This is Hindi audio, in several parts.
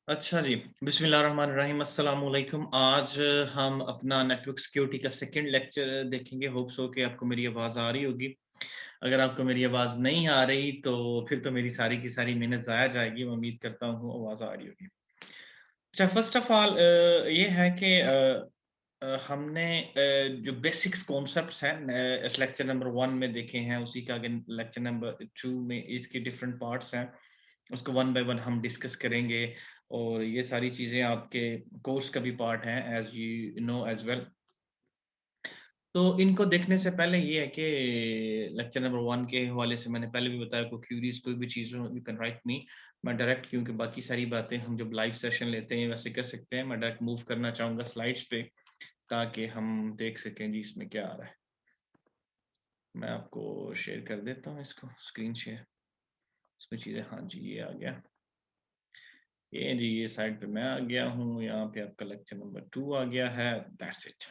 अच्छा जी, बिस्मिल्लाहिर्रहमानिर्रहीम, अस्सलाम वालेकुम। आज हम अपना नेटवर्क सिक्योरिटी का सेकंड लेक्चर देखेंगे। होप सो कि आपको मेरी आवाज़ आ रही होगी। अगर आपको मेरी आवाज़ नहीं आ रही तो फिर तो मेरी सारी की सारी मेहनत ज़ाया जाएगी। मैं उम्मीद करता हूँ आवाज़ आ रही होगी। अच्छा, फर्स्ट ऑफ ऑल ये है कि हमने जो बेसिक्स कॉन्सेप्ट्स हैं इस लेक्चर नंबर 1 में देखे हैं, उसी का अगेन लेक्चर नंबर 2 में इसके डिफरेंट पार्ट्स हैं। उसको वन बाय वन हम डिस्कस करेंगे और ये सारी चीज़ें आपके कोर्स का भी पार्ट हैं as you know as well. तो इनको देखने से पहले ये है कि लेक्चर नंबर 1 के हवाले से मैंने पहले भी बताया, कोई क्यूरीज़ कोई भी चीज़ हो यू कैन राइट मी। मैं डायरेक्ट, क्योंकि बाकी सारी बातें हम जब लाइव सेशन लेते हैं वैसे कर सकते हैं। मैं डायरेक्ट मूव करना चाहूँगा स्लाइड्स पे ताकि हम देख सकें जी इसमें क्या आ रहा है। मैं आपको शेयर कर देता हूँ इसको, स्क्रीन शेयर। इसमें चीज़ें, हाँ जी, ये आ गया। ये जी, ये साइड पे मैं आ गया हूँ, यहाँ पे आपका लेक्चर नंबर 2 आ गया है, दैट्स इट।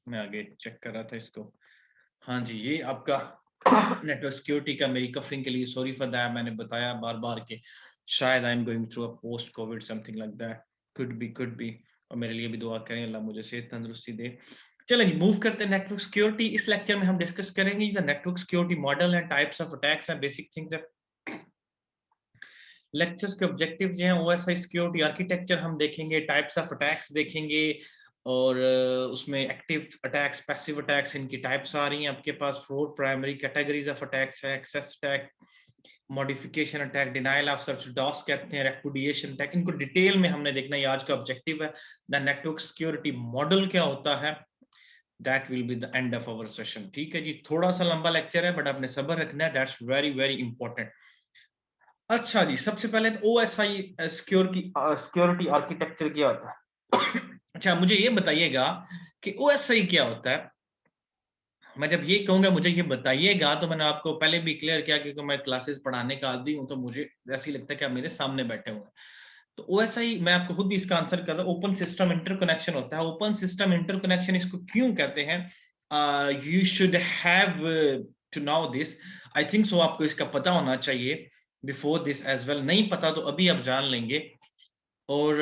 मैं आगे चेक कर रहा था इसको। हाँ जी, ये आपका नेटवर्क सिक्योरिटी का, मेरी कफिंग के लिए सॉरी फॉर दैट। मैंने बताया बार-बार कि शायद I am going through a post Covid something like that, could be. और मेरे लिए भी दुआ करें, अल्लाह मुझे सेहत तंदुरुस्ती दे। चलें जी, मूव करते हैं नेटवर्क सिक्योरिटी। इस लेक्चर में हम डिस्कस करेंगे the network security model and types of attacks and basic things that lectures के ऑब्जेक्टिव जो हैं, ओएसआई सिक्योरिटी आर्किटेक्चर हम देखेंगे, टाइप्स ऑफ अटैक्स देखेंगे और उसमें एक्टिव अटैक्स, पैसिव अटैक्स, इनकी टाइप्स आ रही हैं आपके पास। 4 प्राइमरी कैटेगरीज ऑफ अटैक्स है, access attack, modification attack, denial of service, DoS कहते हैं, रेपुडिएशन अटैक। इनको डिटेल में हमने देखना है, ये आज का ऑब्जेक्टिव है। द नेटवर्क सिक्योरिटी मॉडल क्या होता है, that will be the end of our session. ठीक है जी, थोड़ा सा लंबा लेक्चर है बट आपने सब्र रखना है, दैट्स वेरी वेरी इंपॉर्टेंट। अच्छा जी, सबसे पहले तो ओएसआई सिक्योरिटी आर्किटेक्चर क्या होता है? अच्छा, मुझे ये बताइएगा कि ओएसआई क्या होता है? मैं जब ये कहूँगा मुझे ये बताइएगा, तो मैंने आपको पहले भी क्लियर किया, क्योंकि मैं क्लासेस पढ़ाने का आदी हूँ, तो मुझे ऐसे ही लगता है कि आप मेरे सामने बैठे हुए हैं। तो ओएसआई मैं आपको खुद इसका आंसर कर रहा हूँ, ओपन सिस्टम इंटरकनेक्शन होता है। ओपन सिस्टम इंटरकनेक्शन इसको क्यों कहते हैं? You should have to know this. I think so आपको इसका पता होना चाहिए बिफोर दिस एज़ वेल। नहीं पता तो अभी आप जान लेंगे। और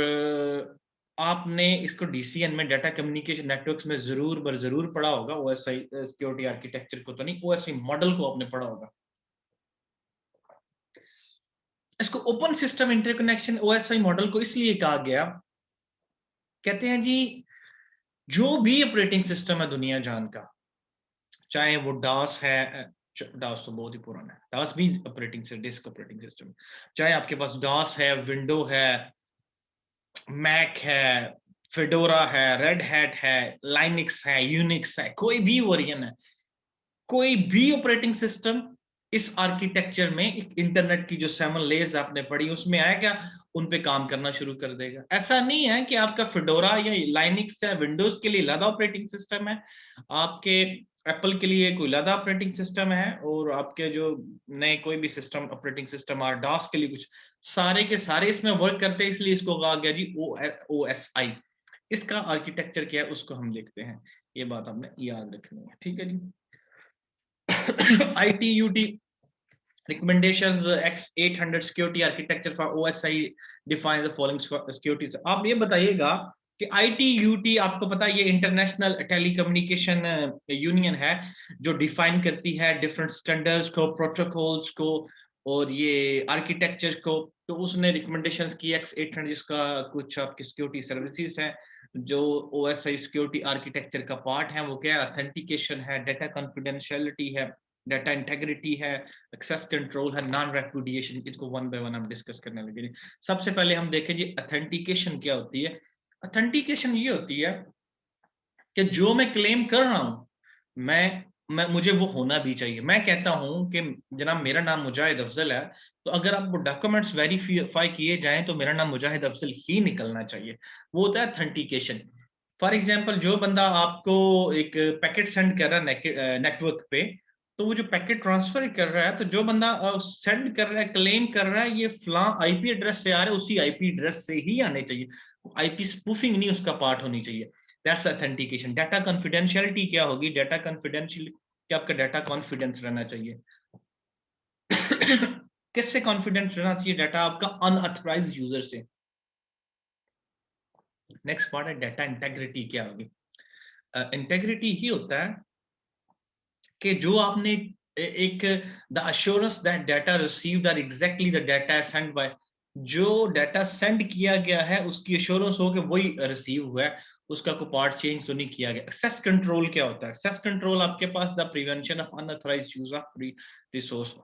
आपने इसको डीसीएन में, डाटा कम्युनिकेशन नेटवर्क्स में ज़रूर बर ज़रूर पढ़ा होगा। ओएसआई सिक्योरिटी आर्किटेक्चर को तो नहीं, ओएसआई मॉडल को आपने पढ़ा होगा। इसको open system interconnection OSI model को इसलिए कहा गया, कहते हैं जी, जो भी ऑपरेटिंग सिस्टम है दुनिया जान का, चाहे वो डास है, डास तो बहुत ही पुराना है, डास भी ऑपरेटिंग से डिस्क ऑपरेटिंग सिस्टम, चाहे आपके पास डास है, विंडो है, मैक है, फेडोरा है, रेड हैट है, लाइनक्स है, यूनिक्स है, कोई भी वेरिएंट है, कोई भी ऑपरेटिंग सिस्टम इस आर्किटेक्चर में, इंटरनेट की जो 7 लेयर्स आपने पढ़ी उसमें आएगा, उन पे काम करना शुरू कर देगा। ऐसा नहीं है कि आपका फेडोरा या लाइनक्स या विंडोज के लिए अलग ऑपरेटिंग सिस्टम है, आपके एप्पल के लिए कोई अलग ऑपरेटिंग सिस्टम है, और आपके जो नए कोई भी सिस्टम ऑपरेटिंग सिस्टम और डॉस के लिए कुछ, सारे के सारे इसमें वर्क करते हैं। इसलिए इसको कहा गया जी ओ एस आई। इसका आर्किटेक्चर क्या है उसको हम देखते हैं, ये बात आपने याद रखनी है। ठीक है जी। ITUT recommendations X800 security architecture for OSI define the following securities। आप ये बताइएगा कि ITUT, आपको पता है ये इंटरनेशनल टेलीकम्युनिकेशन यूनियन है, जो डिफाइन करती है डिफरेंट स्टैंडर्ड्स को, प्रोटोकॉल्स को और ये आर्किटेक्चर को। तो उसने रिकमेंडेशंस की X800, जिसका कुछ आपकी सिक्योरिटी सर्विसेज है जो OSI सिक्योरिटी आर्किटेक्चर का पार्ट है। वो क्या है? ऑथेंटिकेशन है, डाटा कॉन्फिडेंशियलिटी है, डाटा इंटेग्रिटी है, एक्सेस कंट्रोल है, नॉन रेपुडिएशन। इसको वन बाय वन हम डिस्कस करने लगे। सबसे पहले हम देखें जी ऑथेंटिकेशन क्या होती है। ऑथेंटिकेशन ये होती है कि जो मैं क्लेम कर रहा हूं, मैं मुझे वो होना भी चाहिए। मैं कहता हूं कि जनाब मेरा नाम मुजाहिद अफजल है, तो अगर आपको डॉक्यूमेंट्स वेरीफाई किए जाएं तो मेरा नाम मुजाहिद अफजल ही निकलना चाहिए। वो होता है ऑथेंटिकेशन। फॉर एग्जांपल, जो बंदा आपको एक पैकेट सेंड कर रहा है नेटवर्क पे, तो वो जो पैकेट ट्रांसफर कर रहा है, तो जो बंदा सेंड कर रहा है, क्लेम कर रहा है ये फलां आईपी एड्रेस से आ रहा है, उसी आईपी एड्रेस से ही आने चाहिए। आईपी स्पूफिंग नहीं उसका पार्ट होनी चाहिए। That's authentication. डाटा कॉन्फिडेंशियलिटी क्या होगी? डाटा कॉन्फिडेंशियल कि आपका डाटा कॉन्फिडेंस रहना चाहिए। किससे कॉन्फिडेंट रहना चाहिए? डाटा आपका अनऑथराइज्ड यूजर से। नेक्स्ट पार्ट है डाटा इंटेग्रिटी। क्या होगी? इंटेग्रिटी ही होता है कि जो आपने एक the assurance that data received are exactly the data send by, जो डाटा सेंड किया गया है उसकी अश्योरेंस हो कि वही रिसीव हुआ है, उसका कोई पार्ट चेंज तो नहीं किया गया। एक्सेस कंट्रोल क्या होता है? एक्सेस कंट्रोल आपके पास the prevention of unauthorised use of resource.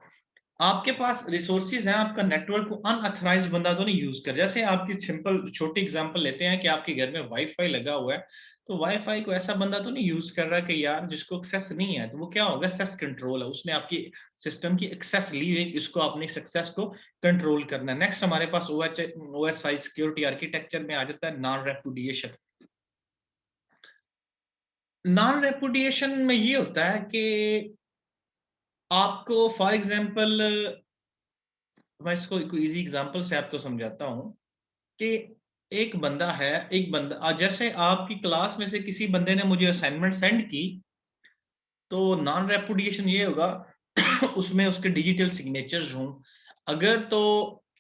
आपके पास रिसोर्सेज हैं, आपका नेटवर्क को अनऑथराइज्ड बंदा तो नहीं यूज कर। जैसे आपकी सिंपल छोटी एग्जांपल लेते हैं कि आपके घर में वाईफाई लगा हुआ है, तो वाईफाई को ऐसा बंदा तो नहीं यूज कर रहा कि यार जिसको एक्सेस नहीं है, तो वो क्या होगा? एक्सेस कंट्रोल है, उसने आपकी सिस्टम की एक्सेस ली है, इसको अपनी सक्सेस को कंट्रोल करना है। नेक्स्ट हमारे पास ओएसआई सिक्योरिटी आर्किटेक्चर में आ जाता है नॉन रेपुडिएशन। नॉन रेपुडिएशन में ये होता है कि आपको फॉर एग्जांपल, मैं इसको एक इजी एग्जांपल से आपको समझाता हूँ कि एक बंदा है, एक बंदा जैसे आपकी क्लास में से किसी बंदे ने मुझे असाइनमेंट सेंड की, तो नॉन रेपुडिएशन ये होगा उसमें उसके डिजिटल सिग्नेचर्स हों अगर तो,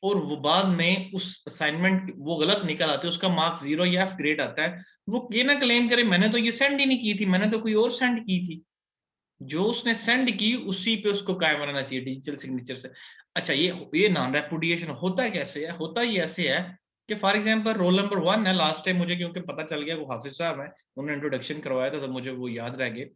और वो बाद में उस असाइनमेंट वो गलत निकल आते, उसका मार्क 0 या F ग्रेड आता है, वो ये ना क्लेम करे मैंने तो ये सेंड ही नहीं की थी, मैंने तो कोई और सेंड की थी। जो उसने सेंड की उसी पे उसको कायम रहना चाहिए डिजिटल सिग्नेचर से। अच्छा, ये नॉन रेपुडिएशन होता कैसे है? होता ही ऐसे है कि फॉर एग्जांपल रोल नंबर 1 है, लास्ट टाइम मुझे क्योंकि पता चल गया वो हाफिज साहब हैं, उन्होंने इंट्रोडक्शन करवाया था तो मुझे वो याद रह गए।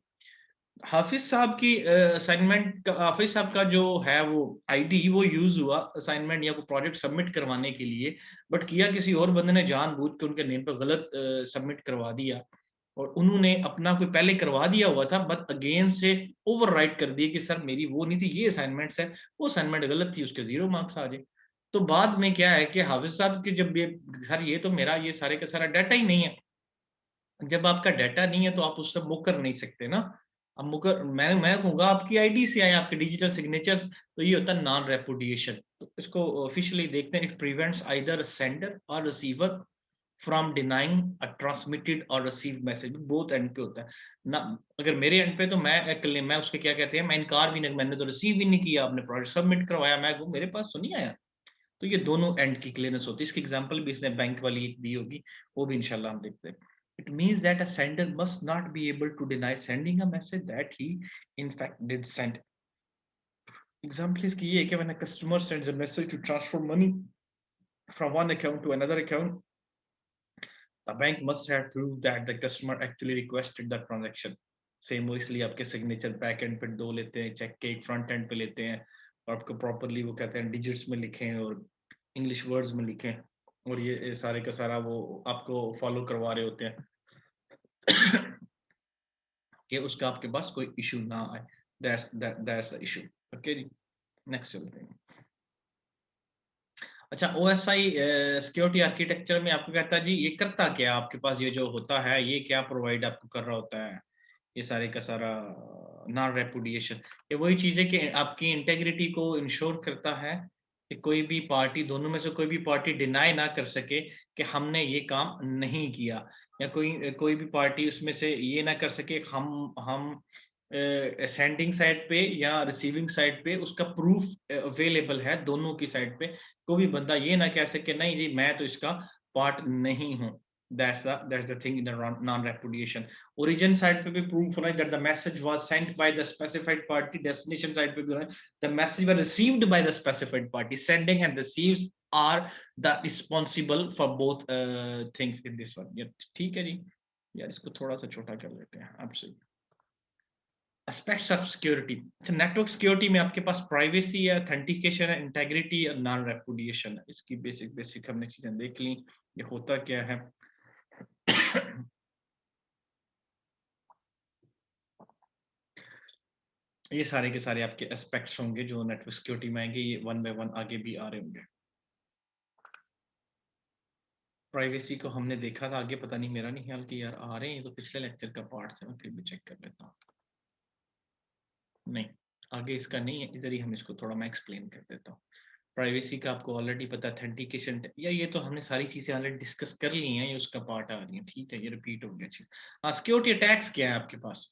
हाफिज साहब की असाइनमेंट का, हाफिज साहब का जो है वो आईडी वो यूज हुआ असाइनमेंट या वो प्रोजेक्ट सबमिट करवाने के लिए, बट किया किसी और बंदे ने जानबूझ के उनके नेम पर गलत सबमिट करवा दिया, और उन्होंने अपना कोई पहले करवा दिया हुआ था बट अगेन से ओवरराइट कर दिए कि सर मेरी वो नहीं थी, ये असाइनमेंट्स है, वो असाइनमेंट गलत थी, उसके 0 मार्क्स आ जाए। तो बाद में क्या है कि हाफिज साहब की जब ये, सर ये तो मेरा ये सारे का सारा डाटा ही नहीं है। जब आपका डाटा नहीं है तो आप उससे मुकर नहीं सकते ना। अब मुकर मैं कहूँगा आपकी आईडी से आए, आपके डिजिटल सिग्नेचर्स, तो ये होता है नॉन रेपुडिएशन। तो इसको ऑफिशियली देखते हैं, इट प्रिवेंट्स आइदर सेंडर और receiver from denying a transmitted और रिसीव्ड मैसेज। बोथ एंड पे होता है ना। अगर मेरे एंड पे तो मैं उसके क्या कहते हैं, मैं इनकार भी नहीं, मैंने तो रिसीव भी नहीं किया, आपने प्रोजेक्ट सबमिट करवाया, मैं कहूँ मेरे पास तो नहीं आया। तो ये दोनों एंड की क्लियरेंस होती है। इसकी एग्जांपल भी इसने बैंक वाली एक दी होगी, वो भी इंशाल्लाह हम देखते हैं। It means that a sender must not be able to deny sending a message that he in fact did send. Example इसकी ये है कि when a customer sends a message to transfer money from one account to another account, the bank must have proved that the customer actually requested the transaction. Same वो इसलिए आपके सिग्नेचर बैक एंड पे 2 लेते हैं, चेक के एक फ्रंट एंड पे लेते हैं, और आपको प्रॉपर्ली वो कहते हैं डिजिट्स में लिखें और इंग्लिश वर्ड्स में लिखें, और ये सारे का सारा वो आपको फॉलो करवा रहे होते हैं कि उसका आपके पास कोई इशू ना आए। That's the issue. ओके जी, नेक्स्ट चलते हैं। अच्छा, ओएसआई सिक्योरिटी आर्किटेक्चर में आपको कहता है जी ये करता क्या, आपके पास ये जो होता है ये क्या प्रोवाइड आपको कर रहा होता है, ये सारे का सारा नॉन रेपुडिएशन। ये वही चीज है कि आपकी इंटेग्रिटी को इंश्योर करता है कि कोई भी पार्टी, दोनों में से कोई भी पार्टी डिनाई ना कर सके कि हमने ये काम नहीं किया, या कोई कोई भी पार्टी उसमें से ये ना कर सके हम सेंडिंग साइड पे या रिसीविंग साइड पे उसका प्रूफ अवेलेबल है दोनों की साइड पे। कोई भी बंदा ये ना कह सके नहीं जी मैं तो इसका पार्ट नहीं हूँ। That's the thing in non repudiation. Origin side पे भी प्रूफ होना है that the message was sent by the specified party. Destination side पे भी होना है the message was received by the specified party. Sending and receives are the responsible for both things in this one. ठीक है जी, यार इसको थोड़ा सा छोटा कर लेते हैं आपसे। Aspects of security. अच्छा, नेटवर्क सिक्योरिटी में आपके पास प्राइवेसी है, ऑथेंटिकेशन है, इंटेग्रिटी और नॉन रेपुडिएशन है। इसकी बेसिक बेसिक हमने चीजें देख ली, ये होता क्या है ये सारे के सारे आपके एस्पेक्ट्स होंगे जो नेटवर्क सिक्योरिटी में आएंगे, ये वन बाय वन आगे भी आ रहे होंगे। प्राइवेसी को हमने देखा था, आगे पता नहीं मेरा नहीं ख्याल कि यार आ रहे हैं, ये तो पिछले लेक्चर का पार्ट था, मैं फिर भी चेक कर लेता हूँ। नहीं, आगे इसका नहीं है, इधर ही हम इसको थोड़ा मैं एक्सप्लेन कर देता हूँ। प्राइवेसी का आपको ऑलरेडी पता, ऑथेंटिकेशन या ये तो हमने सारी चीजें ऑलरेडी डिस्कस कर ली हैं, ये उसका पार्ट आ रही है, ठीक है, ये रिपीट हो गया चीज। हाँ, सिक्योरिटी अटैक्स क्या है आपके पास?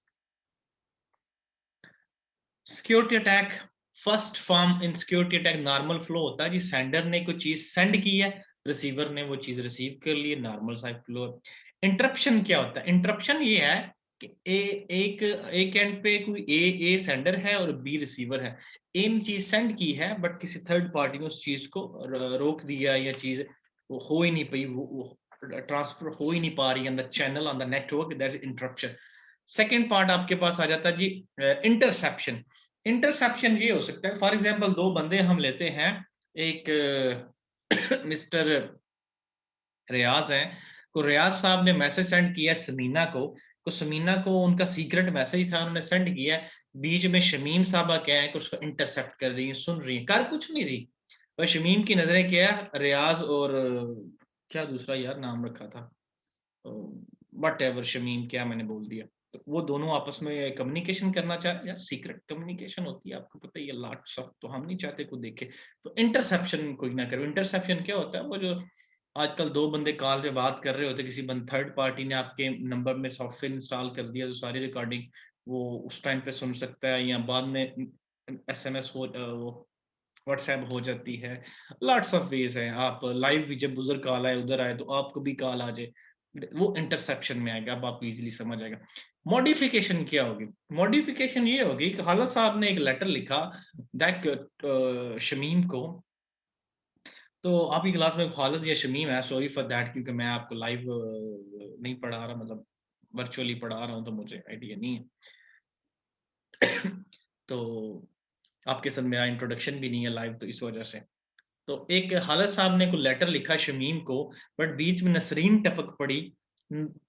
Security attack first form in security attack normal flow होता है जी, सेंडर ने कोई चीज सेंड की है, रिसीवर ने वो चीज रिसीव कर ली, नॉर्मल सा फ्लो। इंटरप्शन क्या होता है? इंटरप्शन ये है कि एक एंड पे कोई ए सेंडर है और बी रिसीवर है। ए ने चीज सेंड की है बट किसी थर्ड पार्टी ने उस चीज को रोक दिया, या चीज वो हो ही नहीं पाई, वो ट्रांसफर हो ही नहीं पा रही on the channel, on the network, that is interruption. Second part आपके पास आ जाता है जी इंटरसेप्शन। इंटरसेप्शन ये हो सकता है, फॉर एग्जाम्पल दो बंदे हम लेते हैं, एक मिस्टर रियाज हैं, को रियाज साहब ने मैसेज सेंड किया समीना को समीना को उनका सीक्रेट मैसेज था, उन्होंने सेंड किया। बीच में शमीम साहबा क्या है कि उसको इंटरसेप्ट कर रही है, सुन रही है, कर कुछ नहीं रही, पर शमीम की नजरें क्या है, रियाज और क्या दूसरा यार नाम रखा था, वट एवर, शमीम क्या मैंने बोल दिया। तो वो दोनों आपस में कम्युनिकेशन करना चाह रहे, यार सीक्रेट कम्युनिकेशन होती है, आपको पता ही है, लॉट्स ऑफ, तो हम नहीं चाहते को देखे। तो इंटरसेप्शन कोई ना करो। इंटरसेप्शन क्या होता है? वो जो आजकल दो बंदे कॉल पे बात कर रहे होते, किसी बंद थर्ड पार्टी ने आपके नंबर में सॉफ्टवेयर इंस्टॉल कर दिया, तो सारी रिकॉर्डिंग वो उस टाइम पे सुन सकता है, या बाद में एसएमएस हो, वो व्हाट्सएप हो जाती है। लॉट्स ऑफ वेज हैं, आप लाइव भी जब बुजुर्ग कॉल आए उधर आए तो आपको भी कॉल आ जाए, वो इंटरसेप्शन में आएगा। अब आपको इजीली समझ आएगा। मॉडिफिकेशन क्या होगी? मॉडिफिकेशन ये होगी कि खाला साहब ने एक लेटर लिखा दैट शमीम को, तो आपकी क्लास में खालिद या शमीम है, सॉरी फॉर दैट, क्योंकि मैं आपको लाइव नहीं पढ़ा रहा, मतलब वर्चुअली पढ़ा रहा हूँ, तो मुझे आइडिया नहीं है। तो आपके साथ मेरा इंट्रोडक्शन भी नहीं है लाइव, तो इस वजह से। तो एक हालत साहब ने कोई लेटर लिखा शमीम को, बट बीच में नसरीन टपक पड़ी।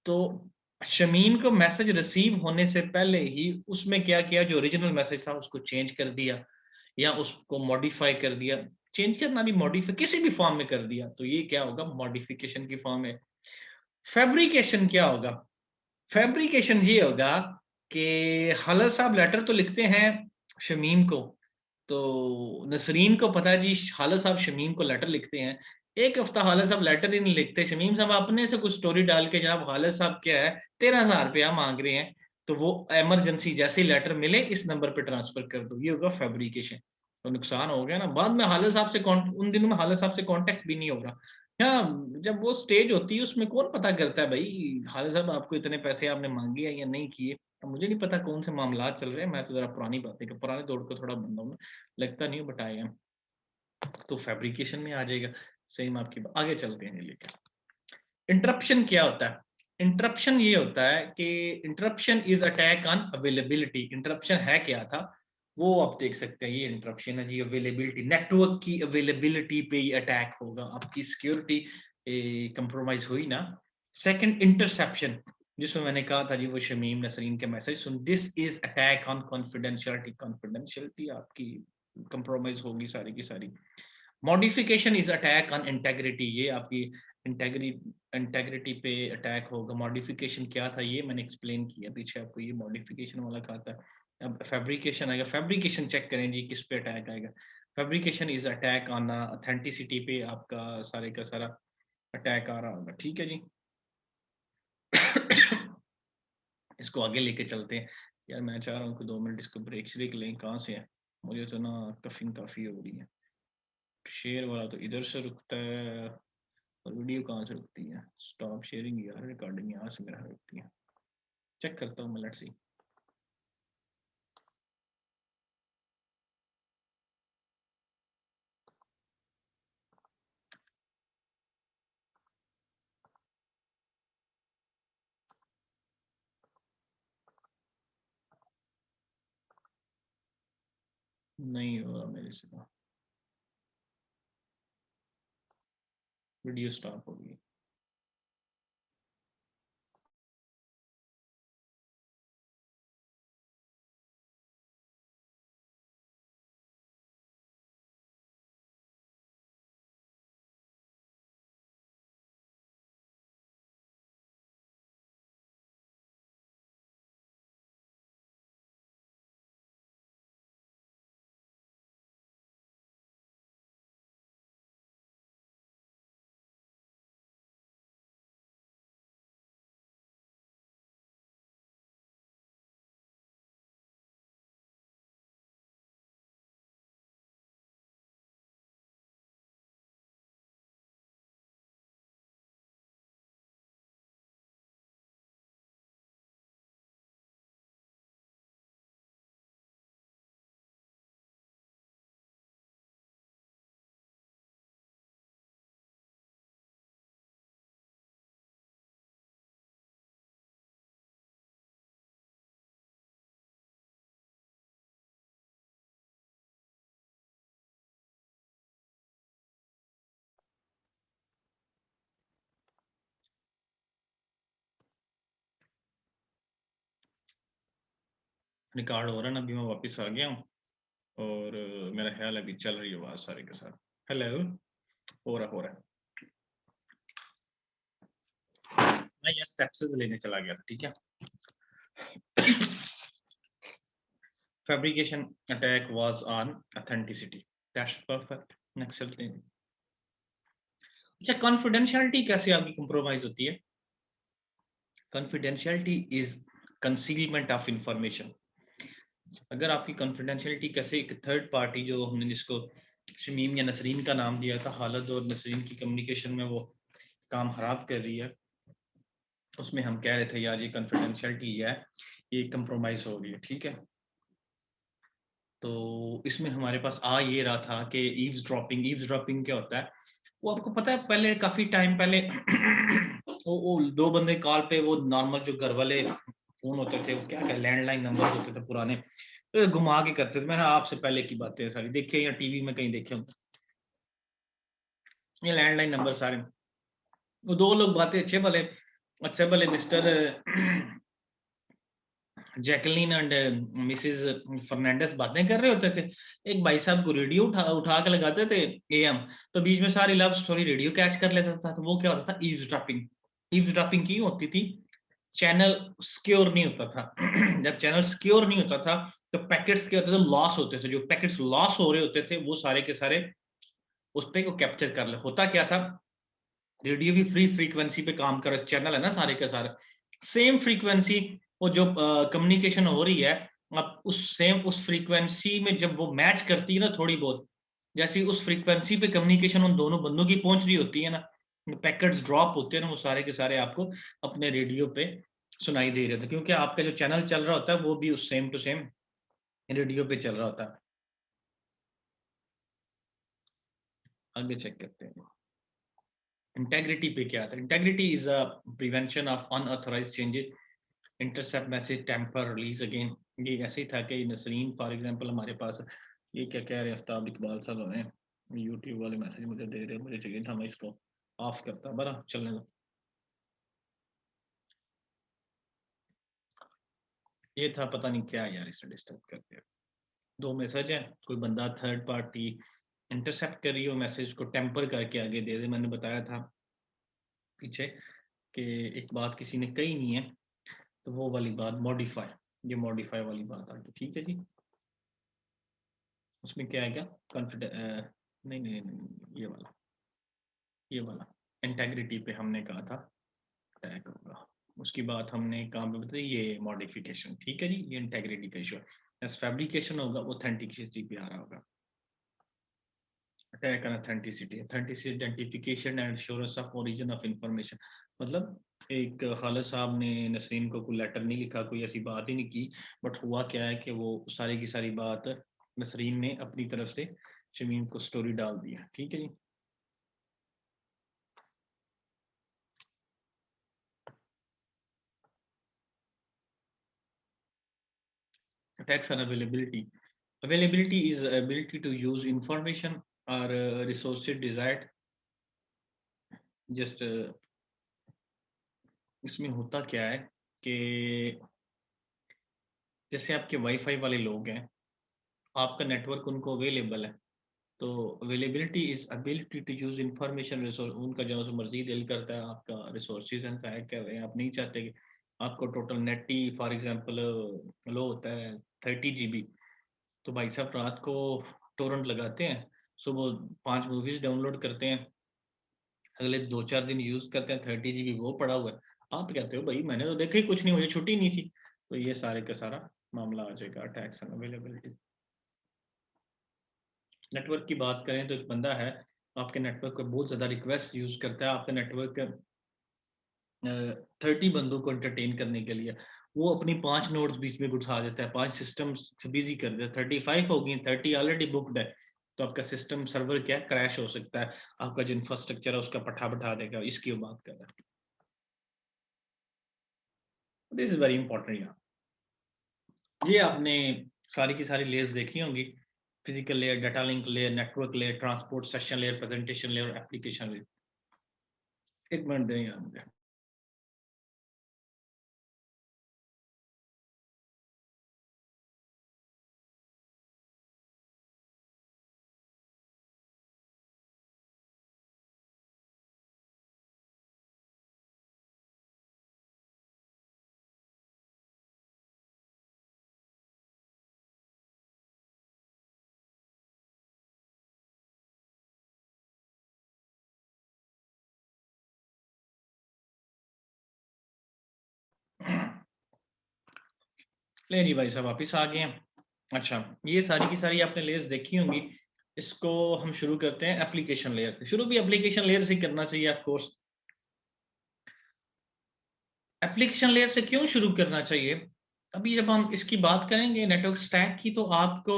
तो शमीम को मैसेज रिसीव होने से पहले ही उसमें क्या किया, जो ओरिजिनल मैसेज था उसको चेंज कर दिया, या उसको मॉडिफाई कर दिया। चेंज करना भी, मॉडिफाई किसी भी फॉर्म में कर दिया, तो ये क्या होगा? मॉडिफिकेशन की फॉर्म है। फैब्रिकेशन क्या होगा? फैब्रिकेशन ये होगा कि हालत साहब लेटर तो लिखते हैं शमीम को, तो नसरीन को पता है जी हालत साहब शमीम को लेटर लिखते हैं। एक हफ्ता हालत साहब लेटर ही नहीं लिखते, शमीम साहब अपने से कुछ स्टोरी डाल के, जनाब हालत साहब क्या है 13,000 रुपया मांग रहे हैं, तो वो इमरजेंसी जैसे ही लेटर मिले इस नंबर पे ट्रांसफर कर दो, ये होगा फैब्रिकेशन। तो नुकसान हो गया ना, बाद में हालत साहब से उन दिनों में हालत साहब से कांटेक्ट भी नहीं हो रहा। हाँ, जब वो स्टेज होती है उसमें कौन पता करता है भाई हालत साहब आपको इतने पैसे आपने मांगे हैं या नहीं किए। अब मुझे नहीं पता कौन से मामलात चल रहे हैं, मैं तो जरा पुरानी बातें का पुराने दौर को थोड़ा बंदा हूँ, लगता नहीं बट आई एम। तो फैब्रिकेशन में आ जाएगा। सेम आपकी आगे चलते हैं लेके। इंटरप्शन क्या होता है? इंटरप्शन ये होता है कि interruption is attack on availability. Interruption है क्या था, वो आप देख सकते हैं, ये इंटरप्शन है जी, अवेलेबिलिटी, नेटवर्क की अवेलेबिलिटी पे ही अटैक होगा, आपकी सिक्योरिटी कंप्रोमाइज हुई ना। सेकंड इंटरसेप्शन, जिसमें मैंने कहा था जी वो शमीम नसरीन के message soon, this is attack on confidentiality, confidentiality आपकी कंप्रोमाइज होगी सारी की सारी। Modification is attack on integrity, ये आपकी इंटेग्रिटी पे अटैक होगा। मॉडिफिकेशन क्या था ये मैंने एक्सप्लेन किया पीछे आपको, ये मॉडिफिकेशन वाला कहा था। अब फैब्रिकेशन आएगा, फैब्रिकेशन चेक करें जी किस पे अटैक आएगा। Fabrication is attack on authenticity पे आपका सारे का सारा अटैक आ रहा होगा, ठीक है जी। इसको आगे लेके चलते हैं। यार मैं चाह रहा हूँ कि 2 मिनट इसको ब्रेक श्रेक लें, कहाँ से है, मुझे तो ना कफिंग काफी हो रही है। शेयर वाला तो इधर से रुकता है, और वीडियो कहाँ से रुकती है? स्टॉप शेयरिंग यार, रिकॉर्डिंग यहाँ से मेरा रुकती है। चेक करता हूँ मैं, लेट्स सी। नहीं हो रहा मेरे से, वीडियो स्टॉप हो गई। रिकॉर्ड हो रहा है ना, अभी मैं वापस आ गया हूँ और मेरा ख्याल है अभी चल रही है आवाज सारे के साथ। हेलो, हो रहा है। मैं ये स्टेप्स लेने चला गया था, ठीक है। Fabrication attack was on authenticity. That's perfect. Next चलते हैं। अच्छा, कॉन्फिडेंशियलिटी कैसे आपकी कंप्रोमाइज होती है? Confidentiality is concealment of information. अगर आपकी कॉन्फिडेंशियलिटी कैसे, एक थर्ड पार्टी जो हमने जिसको शमीम या नसरीन का नाम दिया था, हालत और नसरीन की कम्युनिकेशन में वो काम खराब कर रही है, उसमें हम कह रहे थे यार ये कॉन्फिडेंशियलिटी है, ये कंप्रोमाइज हो रही है, ठीक है। तो इसमें हमारे पास आ ये रहा था कि ईव्स ड्रॉपिंग क्या होता है? वो आपको पता है, पहले काफी टाइम पहले वो दो बंदे कॉल पे, वो नॉर्मल जो घर वाले फोन होते थे, वो क्या क्या लैंडलाइन नंबर होते थे पुराने, तो घुमा के करते थे। मैंने आपसे पहले की बातें सारी देखी या टीवी में कहीं देखे होंगे, ये लैंडलाइन नंबर सारे। वो दो लोग बातें अच्छे भले mister Jacqueline and missus Fernandez बातें कर रहे होते थे। एक भाई साहब को रेडियो उठा उठा के लगाते थे एएम, तो बीच में सारी लव स्टोरी रेडियो कैच कर लेता था। तो वो क्या होता था? ईव्सड्रॉपिंग। ईव्सड्रॉपिंग क्यों होती थी? चैनल सिक्योर नहीं होता था। जब चैनल सिक्योर नहीं होता था तो पैकेट्स क्या होते थे? लॉस होते थे। जो पैकेट्स लॉस हो रहे होते थे वो सारे के सारे उस पे को कैप्चर कर ले। होता क्या था? रेडियो भी फ्री फ्रीक्वेंसी पे काम कर रहा, चैनल है ना सारे के सारे, सेम फ्रीक्वेंसी। वो जो कम्युनिकेशन हो रही है, अब उस फ्रीक्वेंसी में जब वो मैच करती है ना थोड़ी बहुत, जैसे उस फ्रीक्वेंसी पे कम्युनिकेशन उन दोनों बंदों की पहुंच रही होती है ना, पैकेट्स ड्रॉप होते हैं ना, वो सारे के सारे आपको अपने रेडियो पे सुनाई दे रहे थे, क्योंकि आपका जो चैनल चल रहा होता है वो भी उस सेम टू सेम रेडियो पे चल रहा होता है। आगे चेक करते हैं। इंटेग्रिटी पे क्या था? Integrity is a prevention of unauthorised changes, intercept message, tamper, release again. ये ऐसे ही था कि नसरीन फॉर एग्जांपल हमारे पास, ये क्या कह रहे हैं आफ्ताब इकबाल साहब हमें, यूट्यूब वाले मैसेज मुझे दे रहे हैं, मुझे चाहिए था, मैं इसको ऑफ करता, बड़ा चलने दो। ये था, पता नहीं क्या यार, इसे डिस्टर्ब करते हैं। दो मैसेज है, कोई बंदा थर्ड पार्टी इंटरसेप्ट कर रही हो, मैसेज को टेम्पर करके आगे दे दे। मैंने बताया था पीछे कि एक बात किसी ने कही नहीं है, तो वो वाली बात मॉडिफाई, ये मॉडिफाई वाली बात आ गई, ठीक है जी। उसमें क्या है, क्या कॉन्फिडेंस, नहीं, नहीं नहीं नहीं, ये वाला इंटेग्रिटी पे हमने कहा था टैग होगा। उसकी बात हमने कहाँ पे बताई, ये मॉडिफिकेशन, ठीक है जी, ये इंटेग्रिटी का इशू है। फैब्रिकेशन होगा, ऑथेंटिसिटी पे आ रहा होगा। Attack on authenticity, authenticity identification and assurance of origin of information. मतलब एक खालिद साहब ने नसरीन को कोई लेटर नहीं लिखा, कोई ऐसी बात ही नहीं की, बट हुआ क्या है कि वो सारी की सारी बात नसरीन ने अपनी तरफ से शमीम को स्टोरी डाल दी है, ठीक है जी। Attacks on availability. Availability is ability to use information or resources desired. Just इसमें होता क्या है कि जैसे आपके वाईफाई वाले लोग हैं, आपका नेटवर्क उनको अवेलेबल है, तो availability is ability to use information resource. उनका जो मर्जी दिल करता है आपका रिसोर्सेज एंड कर रहे हैं, आप नहीं चाहते कि आपको टोटल नेट ही फॉर एग्जांपल लो होता है 30 GB, तो भाई साहब रात को टोरेंट लगाते हैं, सुबह 5 मूवीज डाउनलोड करते हैं, अगले 2-4 दिन यूज करते हैं, 30 GB वो पड़ा हुआ है। आप कहते हो भाई मैंने तो देखा ही कुछ नहीं, मुझे छुट्टी नहीं थी। तो ये सारे का सारा मामला आ जाएगा टैक्स एंड अवेलेबिलिटी। नेटवर्क की बात करें तो एक बंदा है, आपके नेटवर्क पे बहुत ज्यादा रिक्वेस्ट यूज करता है, आपका नेटवर्क 30 बंदों को एंटरटेन करने के लिए वो अपनी 5 नोड्स बीच में घुसा देता है, 5 सिस्टम बिजी कर देता है, 35 होगी, 30 ऑलरेडी बुकड है, तो आपका सिस्टम सर्वर क्या क्रैश हो सकता है, आपका जो इंफ्रास्ट्रक्चर है उसका पठा बैठा देगा। इसकी बात कर रहा है। दिस इज वेरी इंपॉर्टेंट यार। ये आपने सारी की सारी लेयर्स देखी होंगी, physical layer, data link layer, network layer, transport session layer, presentation layer और एप्लीकेशन लेयर। एक मिनट दें यार मुझे। ले जी भाई साहब वापिस आ गए हैं। अच्छा, ये सारी की सारी आपने लेयर्स देखी होंगी। इसको हम शुरू करते हैं एप्लीकेशन लेयर से। शुरू भी एप्लीकेशन लेयर से ही करना चाहिए ऑफ कोर्स। एप्लीकेशन लेयर से क्यों शुरू करना चाहिए? अभी जब हम इसकी बात करेंगे नेटवर्क स्टैक की, तो आपको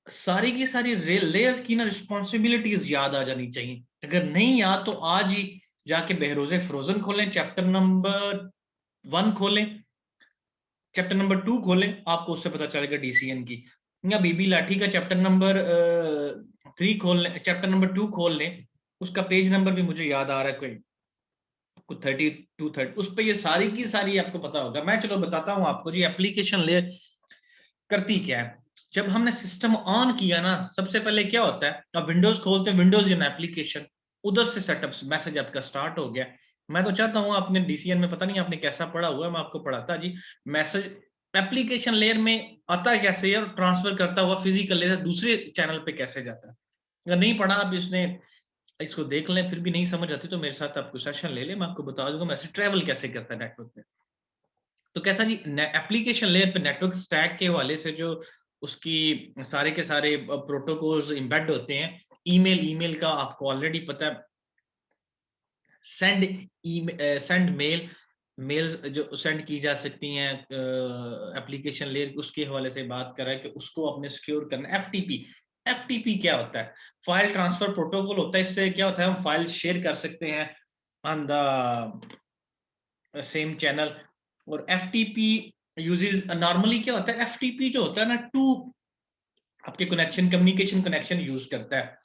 सारी की सारी लेयर्स की ना रिस्पॉन्सिबिलिटीज याद आ जानी चाहिए। अगर नहीं याद तो आज ही जाके बहरोज़े फ्रोज़न खोलें, चैप्टर नंबर 1 खोलें, चैप्टर नंबर 2 खोलें, आपको उससे पता चलेगा डीसीएन की। या बीबी लाठी का चैप्टर नंबर 3 खोल लें, चैप्टर नंबर 2 खोल लें, उसका पेज नंबर भी मुझे याद आ रहा है कोई 32 30, उस पे ये सारी की सारी आपको पता होगा। मैं चलो बताता हूँ आपको जी एप्लीकेशन लेयर करती क्या है। जब हमने सिस्टम ऑन किया ना, सबसे पहले क्या होता है, आप विंडोज खोलते हैं, विंडोज इन एप्लीकेशन, उधर से सेटअप मैसेज आपका स्टार्ट हो गया। मैं तो चाहता हूँ आपने डीसीएन में पता नहीं आपने कैसा पढ़ा हुआ है, मैं आपको पढ़ाता जी। मैसेज एप्लीकेशन लेयर में आता कैसे है और ट्रांसफर करता हुआ फिजिकल लेयर दूसरे चैनल पे कैसे जाता है। अगर नहीं पढ़ा आप इसने इसको देख लें, फिर भी नहीं समझ आती तो मेरे साथ आपको सेशन ले लें, मैं आपको बता दूंगा मैसेज ट्रैवल कैसे करता है नेटवर्क में। तो कैसा जी, एप्लीकेशन लेयर पे नेटवर्क स्टैक के हवाले से जो उसकी सारे के सारे प्रोटोकॉल्स एम्बेड होते हैं। ईमेल ईमेल का आपको ऑलरेडी पता है। सेंड सेंड मेल्स जो सेंड की जा सकती हैं एप्लीकेशन लेयर उसके हवाले से बात कर रहा है कि उसको अपने सिक्योर करना। एफटीपी, एफटीपी क्या होता है? फाइल ट्रांसफर प्रोटोकॉल होता है। इससे क्या होता है, हम फाइल शेयर कर सकते हैं ऑन द सेम चैनल। और एफटीपी यूजेस नॉर्मली क्या होता है, एफटीपी जो होता है ना, टू आपके कनेक्शन कम्युनिकेशन कनेक्शन यूज करता है।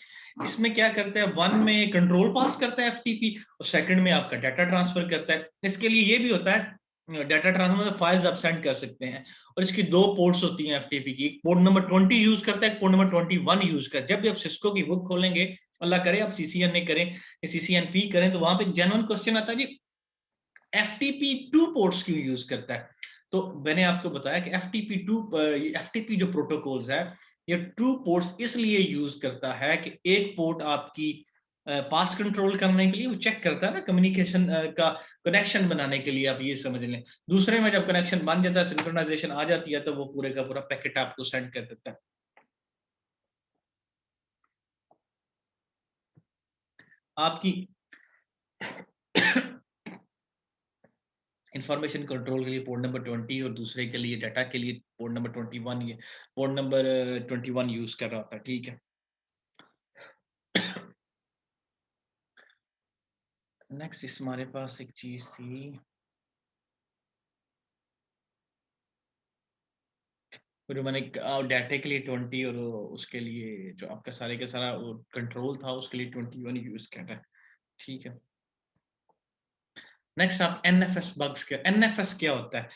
इसमें क्या करता है, वन में कंट्रोल पास करता है एफटीपी, और सेकंड में आपका डाटा ट्रांसफर करता है। इसके लिए ये भी होता है डाटा ट्रांसफर, फाइल्स आप सेंड कर सकते हैं। और इसकी दो पोर्ट्स होती हैं एफटीपी की, पोर्ट नंबर 20 यूज करता है, पोर्ट नंबर 21 यूज करता है। जब भी आप सिस्को की बुक खोलेंगे, अल्लाह करे आप सीसीएन करें, सीसीएनपी करें, तो वहां पे जेन्युइन क्वेश्चन आता है जी, एफटीपी टू पोर्ट्स क्यों यूज करता है? तो मैंने आपको बताया कि एफटीपी जो प्रोटोकॉल्स है, ये टू पोर्ट्स इसलिए यूज करता है कि एक पोर्ट आपकी पास कंट्रोल करने के लिए वो चेक करता है ना, कम्युनिकेशन का कनेक्शन बनाने के लिए, आप ये समझ लें। दूसरे में जब कनेक्शन बन जाता है, सिंक्रोनाइजेशन आ जाती है, तो वो पूरे का पूरा पैकेट आपको सेंड कर देता है। आपकी इंफॉर्मेशन कंट्रोल के लिए पोर्ट नंबर 20, और दूसरे के लिए डाटा के लिए पोर्ट नंबर 21, ये पोर्ट नंबर 21 यूज कर रहा था, ठीक है। नेक्स्ट इस हमारे पास एक चीज थी, जो मैंने डाटा के लिए 20 और उसके लिए जो आपका सारे का सारा कंट्रोल था उसके लिए 21 यूज कर रहा है, ठीक है। नेक्स्ट आप एनएफएस बग्स के, एनएफएस क्या होता है?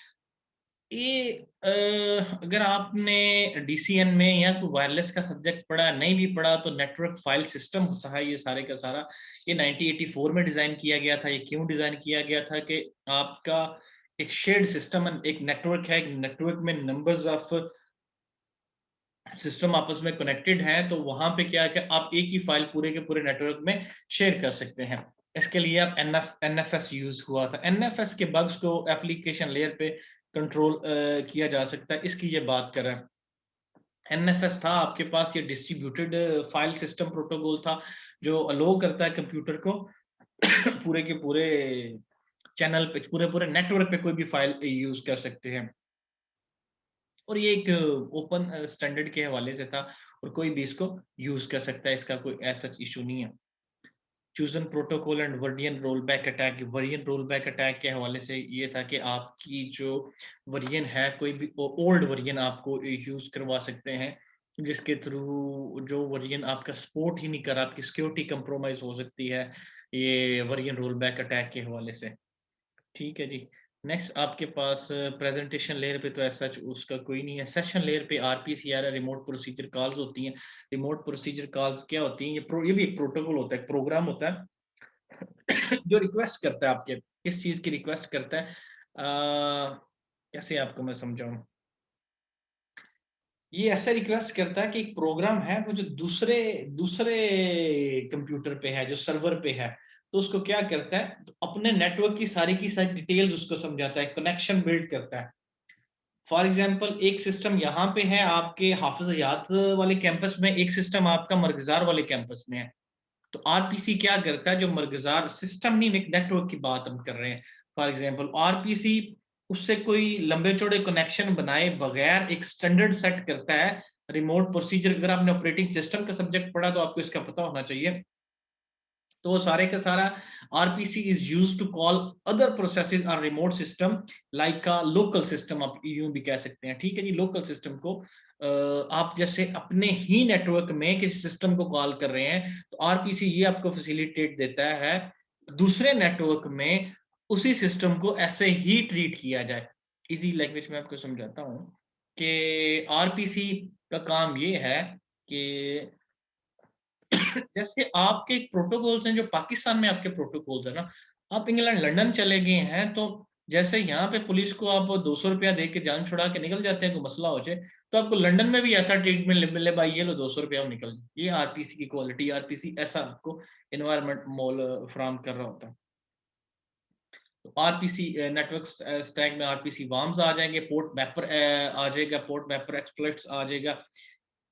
ये अगर आपने डीसीएन में या कोई वायरलेस का सब्जेक्ट पढ़ा, नहीं भी पढ़ा, तो नेटवर्क फाइल सिस्टम होता है ये सारे का सारा। ये 1984 में डिजाइन किया गया था। ये क्यों डिजाइन किया गया था कि आपका एक शेयर्ड सिस्टम, एक नेटवर्क है, नेटवर्क में नंबर्स ऑफ सिस्टम आपस में कनेक्टेड है, तो वहां पे क्या है कि आप एक ही फाइल पूरे के पूरे नेटवर्क में शेयर कर सकते हैं। इसके लिए आप एनएफएस यूज हुआ था। एनएफएस के बग्स को एप्लीकेशन लेयर पे कंट्रोल किया जा सकता है, इसकी ये बात करें। एनएफएस था आपके पास, ये डिस्ट्रीब्यूटेड फाइल सिस्टम प्रोटोकॉल था, जो अलो करता है कंप्यूटर को पूरे के पूरे चैनल पे, पूरे पूरे नेटवर्क पे कोई भी फाइल यूज कर सकते हैं। और ये एक ओपन स्टैंडर्ड के हवाले से था, और कोई भी इसको यूज कर सकता है, इसका कोई ऐसा इशू नहीं है। Chosen protocol and version roll back attack, version roll back attack के हवाले से ये था कि आपकी जो वर्जन है, कोई भी ओल्ड वर्जन आपको यूज करवा सकते हैं, जिसके थ्रू जो वर्जन आपका सपोर्ट ही नहीं कर रहा, आपकी सिक्योरिटी कंप्रोमाइज हो सकती है, ये वर्जन रोल बैक अटैक के हवाले से, ठीक है जी। नेक्स्ट आपके पास प्रेजेंटेशन लेयर पे तो ऐसा उसका कोई नहीं है। सेशन लेयर पे आरपीसीआर रिमोट प्रोसीजर कॉल्स होती हैं। रिमोट प्रोसीजर कॉल्स क्या होती हैं? ये भी एक प्रोटोकॉल होता है, प्रोग्राम होता है जो रिक्वेस्ट करता है, आपके किस चीज की रिक्वेस्ट करता है, कैसे आपको मैं समझाऊं। ये ऐसा रिक्वेस्ट करता है कि एक प्रोग्राम है वो जो दूसरे दूसरे कंप्यूटर पे है, जो सर्वर पे है, तो उसको क्या करता है, अपने नेटवर्क की सारी डिटेल्स उसको समझाता है, कनेक्शन बिल्ड करता है। फॉर एग्जांपल एक सिस्टम यहाँ पे है आपके हाफिज हयात वाले कैंपस में, एक सिस्टम आपका मरगजार वाले कैंपस में है। तो आरपीसी क्या करता है, जो मरगजार सिस्टम नहीं, एक नेटवर्क की बात हम कर रहे हैं। फॉर एग्जांपल आरपीसी उससे कोई लंबे चौड़े कनेक्शन बनाए बगैर एक स्टैंडर्ड सेट करता है रिमोट प्रोसीजर। अगर आपने ऑपरेटिंग सिस्टम का सब्जेक्ट पढ़ा तो आपको इसका पता होना चाहिए। तो वो सारे का सारा RPC is used to call other processes और remote system like a local system, आप यूं भी कह सकते हैं। ठीक है जी, लोकल सिस्टम को आप जैसे अपने ही नेटवर्क में किसी सिस्टम को कॉल कर रहे हैं, तो आरपीसी ये आपको फैसिलिटेट देता है दूसरे नेटवर्क में उसी सिस्टम को ऐसे ही ट्रीट किया जाए। इजी लैंग्वेज में आपको समझाता हूँ कि आरपीसी का काम ये है कि जैसे आपके प्रोटोकॉल्स हैं जो पाकिस्तान में आपके प्रोटोकॉल्स है ना, आप इंग्लैंड लंदन चले गए हैं तो जैसे यहाँ पे पुलिस को आप 200 रुपया दे के जान छुड़ा के निकल जाते हैं, कोई मसला हो जाए, तो आपको लंदन में भी ऐसा ट्रीटमेंट मिले, भाई ये लो 200 रुपया निकल जाए। ये आरपीसी की क्वालिटी, आरपीसी ऐसा आपको एनवायरमेंट मोल फ्राहम कर रहा होता है। तो आरपीसी नेटवर्क स्टैक में आरपीसी वार्म्स आ जाएंगे, पोर्ट मैपर आ जाएगा, पोर्ट मैपर एक्सप्लॉइट्स आ जाएगा।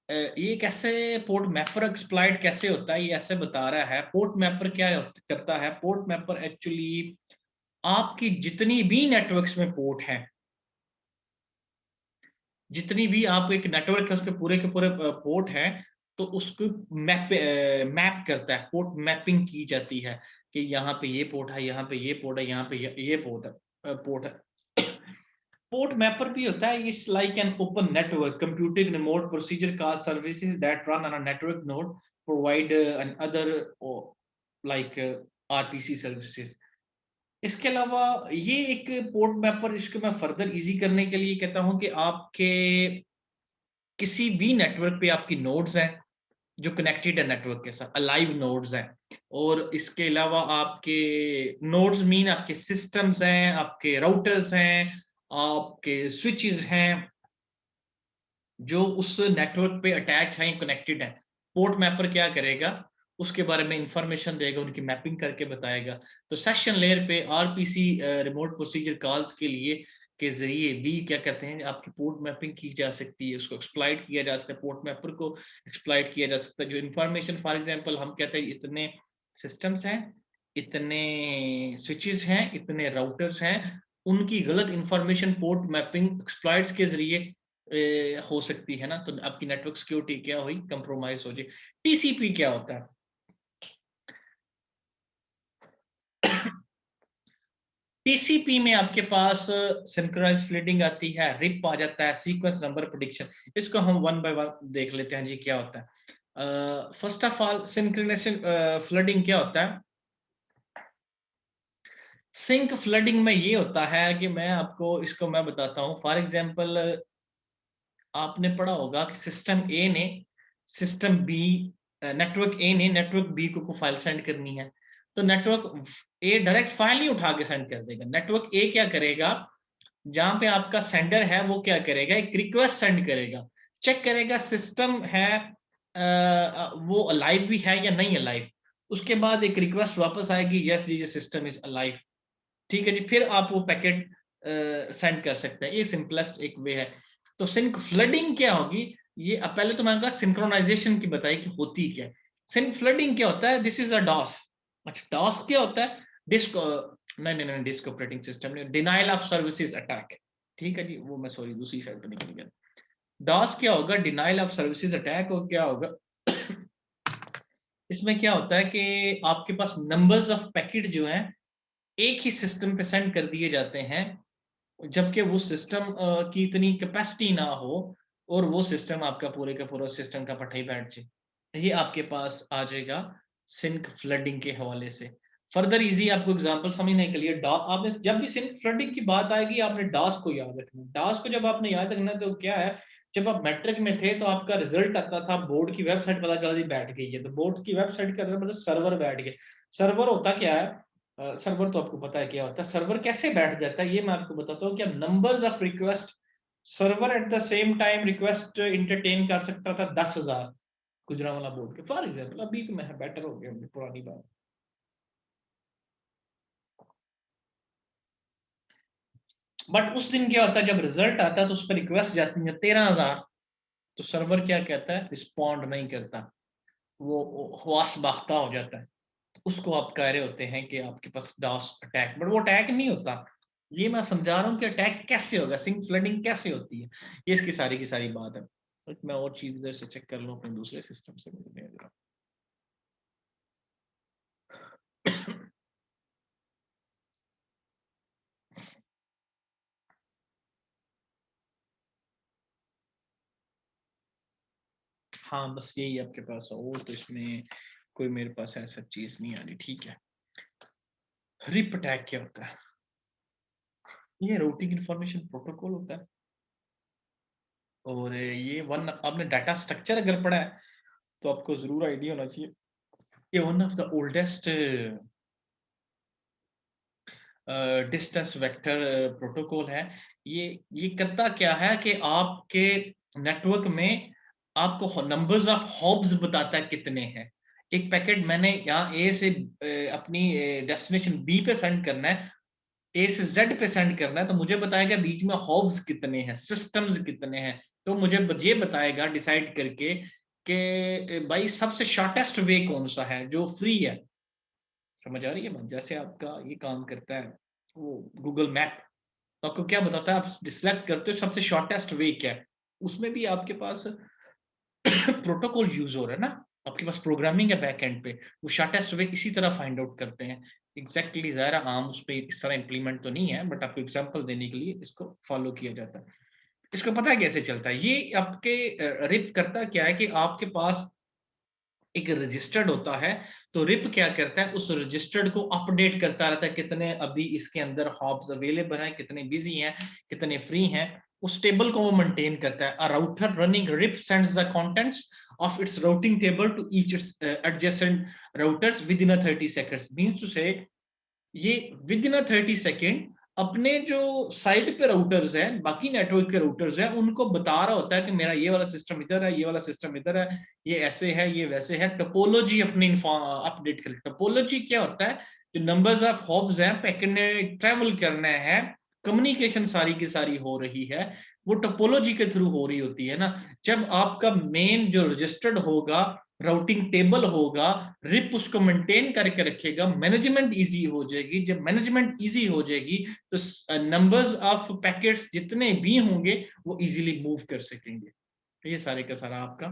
ये कैसे पोर्ट मैपर एक्सप्लॉइट कैसे होता है, ये ऐसे बता रहा है। पोर्ट मैपर क्या करता है, पोर्ट मैपर एक्चुअली आपकी जितनी भी नेटवर्क्स में पोर्ट है, जितनी भी आप एक नेटवर्क है उसके पूरे के पूरे पोर्ट हैं, तो उसको मैप करता है, पोर्ट मैपिंग की जाती है कि यहाँ पे ये पोर्ट है, यहाँ पे ये पोर्ट है, यहाँ पे ये पोर्ट है, पोर्ट है। पोर्ट मैपर भी होता है, it's like an open network computing remote procedure का services that run on a network node provide another like RPC services. इसके अलावा ये एक पोर्ट मैपर, इसको मैं फर्दर इजी करने के लिए कहता हूं कि आपके किसी भी नेटवर्क पे आपकी नोड्स हैं जो कनेक्टेड है नेटवर्क के साथ, अलाइव नोड्स हैं। और इसके अलावा आपके नोड्स मीन आपके सिस्टम्स हैं, आपके राउटर्स हैं, आपके स्विचेस हैं जो उस नेटवर्क पे अटैच हैं, कनेक्टेड है। पोर्ट मैपर क्या करेगा, उसके बारे में इंफॉर्मेशन देगा, उनकी मैपिंग करके बताएगा। तो सेशन लेयर पे आरपीसी रिमोट प्रोसीजर कॉल्स के लिए के जरिए भी क्या कहते हैं, आपकी पोर्ट मैपिंग की जा सकती है, उसको एक्सप्लॉइट किया जा सकता है, पोर्ट मैपर को एक्सप्लॉइट किया जा सकता है। जो इंफॉर्मेशन फॉर एग्जांपल हम कहते हैं इतने सिस्टम्स हैं, इतने स्विचेस हैं, इतने राउटर्स हैं, उनकी गलत इंफॉर्मेशन पोर्ट मैपिंग एक्सप्लॉइट्स के जरिए हो सकती है ना, तो आपकी नेटवर्क सिक्योरिटी क्या हुई, कंप्रोमाइज हो जाए। टीसीपी क्या होता है, टीसीपी में आपके पास सिंक्रोनाइज फ्लडिंग आती है, रिप आ जाता है, सीक्वेंस नंबर प्रेडिक्शन। इसको हम वन बाय वन देख लेते हैं जी क्या होता है। First of all synchronisation flooding क्या होता है। सिंक फ्लडिंग में ये होता है कि मैं आपको इसको मैं बताता हूँ। फॉर एग्जांपल आपने पढ़ा होगा कि सिस्टम ए ने सिस्टम बी नेटवर्क ए ने नेटवर्क बी को फाइल सेंड करनी है, तो नेटवर्क ए डायरेक्ट फाइल नहीं उठा के सेंड कर देगा। नेटवर्क ए क्या करेगा, जहां पे आपका सेंडर है वो क्या करेगा, एक रिक्वेस्ट सेंड करेगा, चेक करेगा सिस्टम है वो अलाइव भी है या नहीं अलाइव। उसके बाद एक रिक्वेस्ट वापस आएगी, यस जी ये सिस्टम इज अलाइव। ठीक है जी, फिर आप वो पैकेट सेंड कर सकते हैं। ये सिंपलेस्ट एक वे है। तो सिंक फ्लडिंग क्या होगी, ये पहले तो मैंने कहा सिंक्रोनाइजेशन की बताई कि होती क्या है। सिंक फ्लडिंग क्या होता है, दिस इज अ डॉस। अच्छा डॉस क्या होता है, डिस्क नहीं नहीं नहीं, डिस्क ऑपरेटिंग सिस्टम नहीं, डिनाइल ऑफ सर्विसेज अटैक है। ठीक है जी, वो मैं सॉरी दूसरी साइड पर निकल गया। डॉस क्या होगा, डिनाइल ऑफ सर्विसेज अटैक, और क्या होगा इसमें क्या होता है कि आपके पास नंबर्स ऑफ पैकेट जो हैं एक ही सिस्टम पे सेंड कर दिए जाते हैं, जबकि वो सिस्टम की इतनी कैपेसिटी ना हो, और वो सिस्टम आपका पूरे का पूरा सिस्टम का पट्टा ही बैठ जाए। ये आपके पास आ जाएगा सिंक फ्लडिंग के हवाले से। फर्दर इजी आपको एग्जांपल समझने के लिए, आपने जब भी सिंक फ्लडिंग की बात आएगी आपने डास को याद रखना। डास को जब आपने याद रखना तो क्या है, जब आप मैट्रिक में थे तो आपका रिजल्ट आता था, बोर्ड की वेबसाइट पता चल रही बैठ गई है, तो बोर्ड की वेबसाइट का मतलब सर्वर बैठ गया। सर्वर होता क्या है, सर्वर तो आपको पता है क्या होता है। सर्वर कैसे बैठ जाता है ये मैं आपको बताता हूँ। क्या numbers of request, server at the same time request entertain कर सकता था 10,000 गुजरांवाला बोर्ड के फॉर एग्जांपल। अभी तो मैं बेटर हो गया, पुरानी बात। बट उस दिन क्या होता है, जब रिजल्ट आता है तो उस पर रिक्वेस्ट जाती है 13,000, तो सर्वर क्या कहता है, रिस्पॉन्ड नहीं करता, वो हवास बाख्ता हो जाता है। उसको आप कह रहे होते हैं कि आपके पास डॉस अटैक, बट वो अटैक नहीं होता। ये मैं समझा रहा हूँ कि अटैक कैसे होगा, सिंक फ्लडिंग कैसे होती है, ये इसकी सारी की सारी बात है। एक मैं और चीज इधर से चेक कर लूँ अपने दूसरे सिस्टम से, मुझे जरा। हाँ बस यही आपके पास, और तो इसमें कोई मेरे पास ऐसा चीज नहीं आ रही। ठीक है, रिप अटैक क्या होता है? ये रूटिंग इंफॉर्मेशन प्रोटोकॉल होता है, और ये वन, आपने डाटा स्ट्रक्चर अगर पढ़ा है तो आपको जरूर आइडिया होना चाहिए। ये one of the oldest distance vector protocol है। ये करता क्या है कि आपके नेटवर्क में आपको नंबर्स ऑफ हॉब्स बताता है कितने हैं। एक पैकेट मैंने यहाँ ए से अपनी डेस्टिनेशन बी पे सेंड करना है, ए से जेड पे सेंड करना है, तो मुझे बताएगा बीच में हॉब्स कितने हैं, सिस्टम्स कितने हैं। तो मुझे ये बताएगा डिसाइड करके कि भाई सबसे शॉर्टेस्ट वे कौन सा है जो फ्री है। समझ आ रही है बात? जैसे आपका ये काम करता है वो गूगल मैप, तो आपको क्या बताता है, आप सिलेक्ट करते हो सबसे शॉर्टेस्ट वे क्या है। उसमें भी आपके पास प्रोटोकॉल यूज हो रहा है ना, आपके पास प्रोग्रामिंग है बैक एंड पे, वो शॉर्टेस्ट वे इसी तरह फाइंड आउट करते हैं। एग्जैक्टली ज़ाहिर आम उस पे इस तरह इंप्लीमेंट तो नहीं है, बट आपको एग्जांपल देने के लिए इसको फॉलो किया जाता है। इसको पता है कैसे चलता है, ये आपके रिप करता क्या है कि आपके पास एक रजिस्टर्ड होता है, तो रिप क्या करता है, उस रजिस्टर्ड को अपडेट करता रहता है, कितने अभी इसके अंदर हॉब्स अवेलेबल हैं, कितने बिजी हैं, कितने फ्री हैं। उस टेबल को वो मेंटेन करता है। A router running RIP sends the contents of its routing table to each its adjacent routers within a 30 seconds, means to say ये विद इन 30 सेकेंड अपने जो साइट पे राउटर्स हैं, बाकी नेटवर्क के राउटर्स हैं, उनको बता रहा होता है कि मेरा ये वाला सिस्टम इधर है, ये वाला सिस्टम इधर है, ये ऐसे है, ये वैसे है। टोपोलॉजी अपनी अपडेट कर, टोपोलॉजी क्या होता है, जो नंबर्स ऑफ हॉब्स हैं, पैकेट ने ट्रेवल करना है, कम्युनिकेशन सारी की सारी हो रही है, वो टोपोलॉजी के थ्रू हो रही होती है ना। जब आपका मेन जो रजिस्टर्ड होगा, राउटिंग टेबल होगा, रिप उसको मेंटेन करके रखेगा, मैनेजमेंट इजी हो जाएगी। जब मैनेजमेंट इजी हो जाएगी तो नंबर्स ऑफ पैकेट्स जितने भी होंगे वो इजीली मूव कर सकेंगे। तो ये सारे का सारा आपका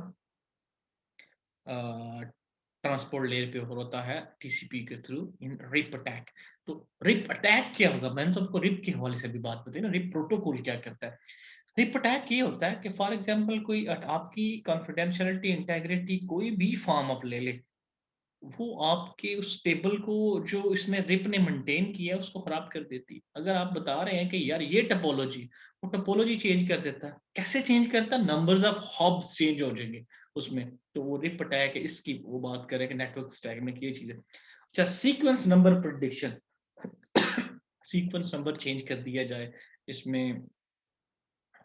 ट्रांसपोर्ट लेयर पे होता है टीसीपी के थ्रू इन रिप अटैक। तो रिप अटैक क्या होगा, मैंने तो आपको रिप के हवाले से भी बात बताई ना, रिप प्रोटोकॉल क्या करता है। रिप अटैक ये होता है कि फॉर एग्जांपल कोई आपकी कॉन्फिडेंशियलिटी इंटेग्रिटी कोई भी फॉर्म आप ले ले, वो आपके उस टेबल को जो इसने रिप ने मेंटेन किया है उसको खराब कर देती है। अगर आप बता रहे हैं कि यार ये टोपोलॉजी, वो टोपोलॉजी चेंज कर देता है। कैसे चेंज करता है, नंबर्स ऑफ हॉब्स चेंज हो जाएंगे उसमें। तो वो रिप अटैक है, इसकी वो बात करें कि नेटवर्क स्टैक में ये चीज है। अच्छा, sequence number prediction, sequence number change कर दिया जाए इसमें।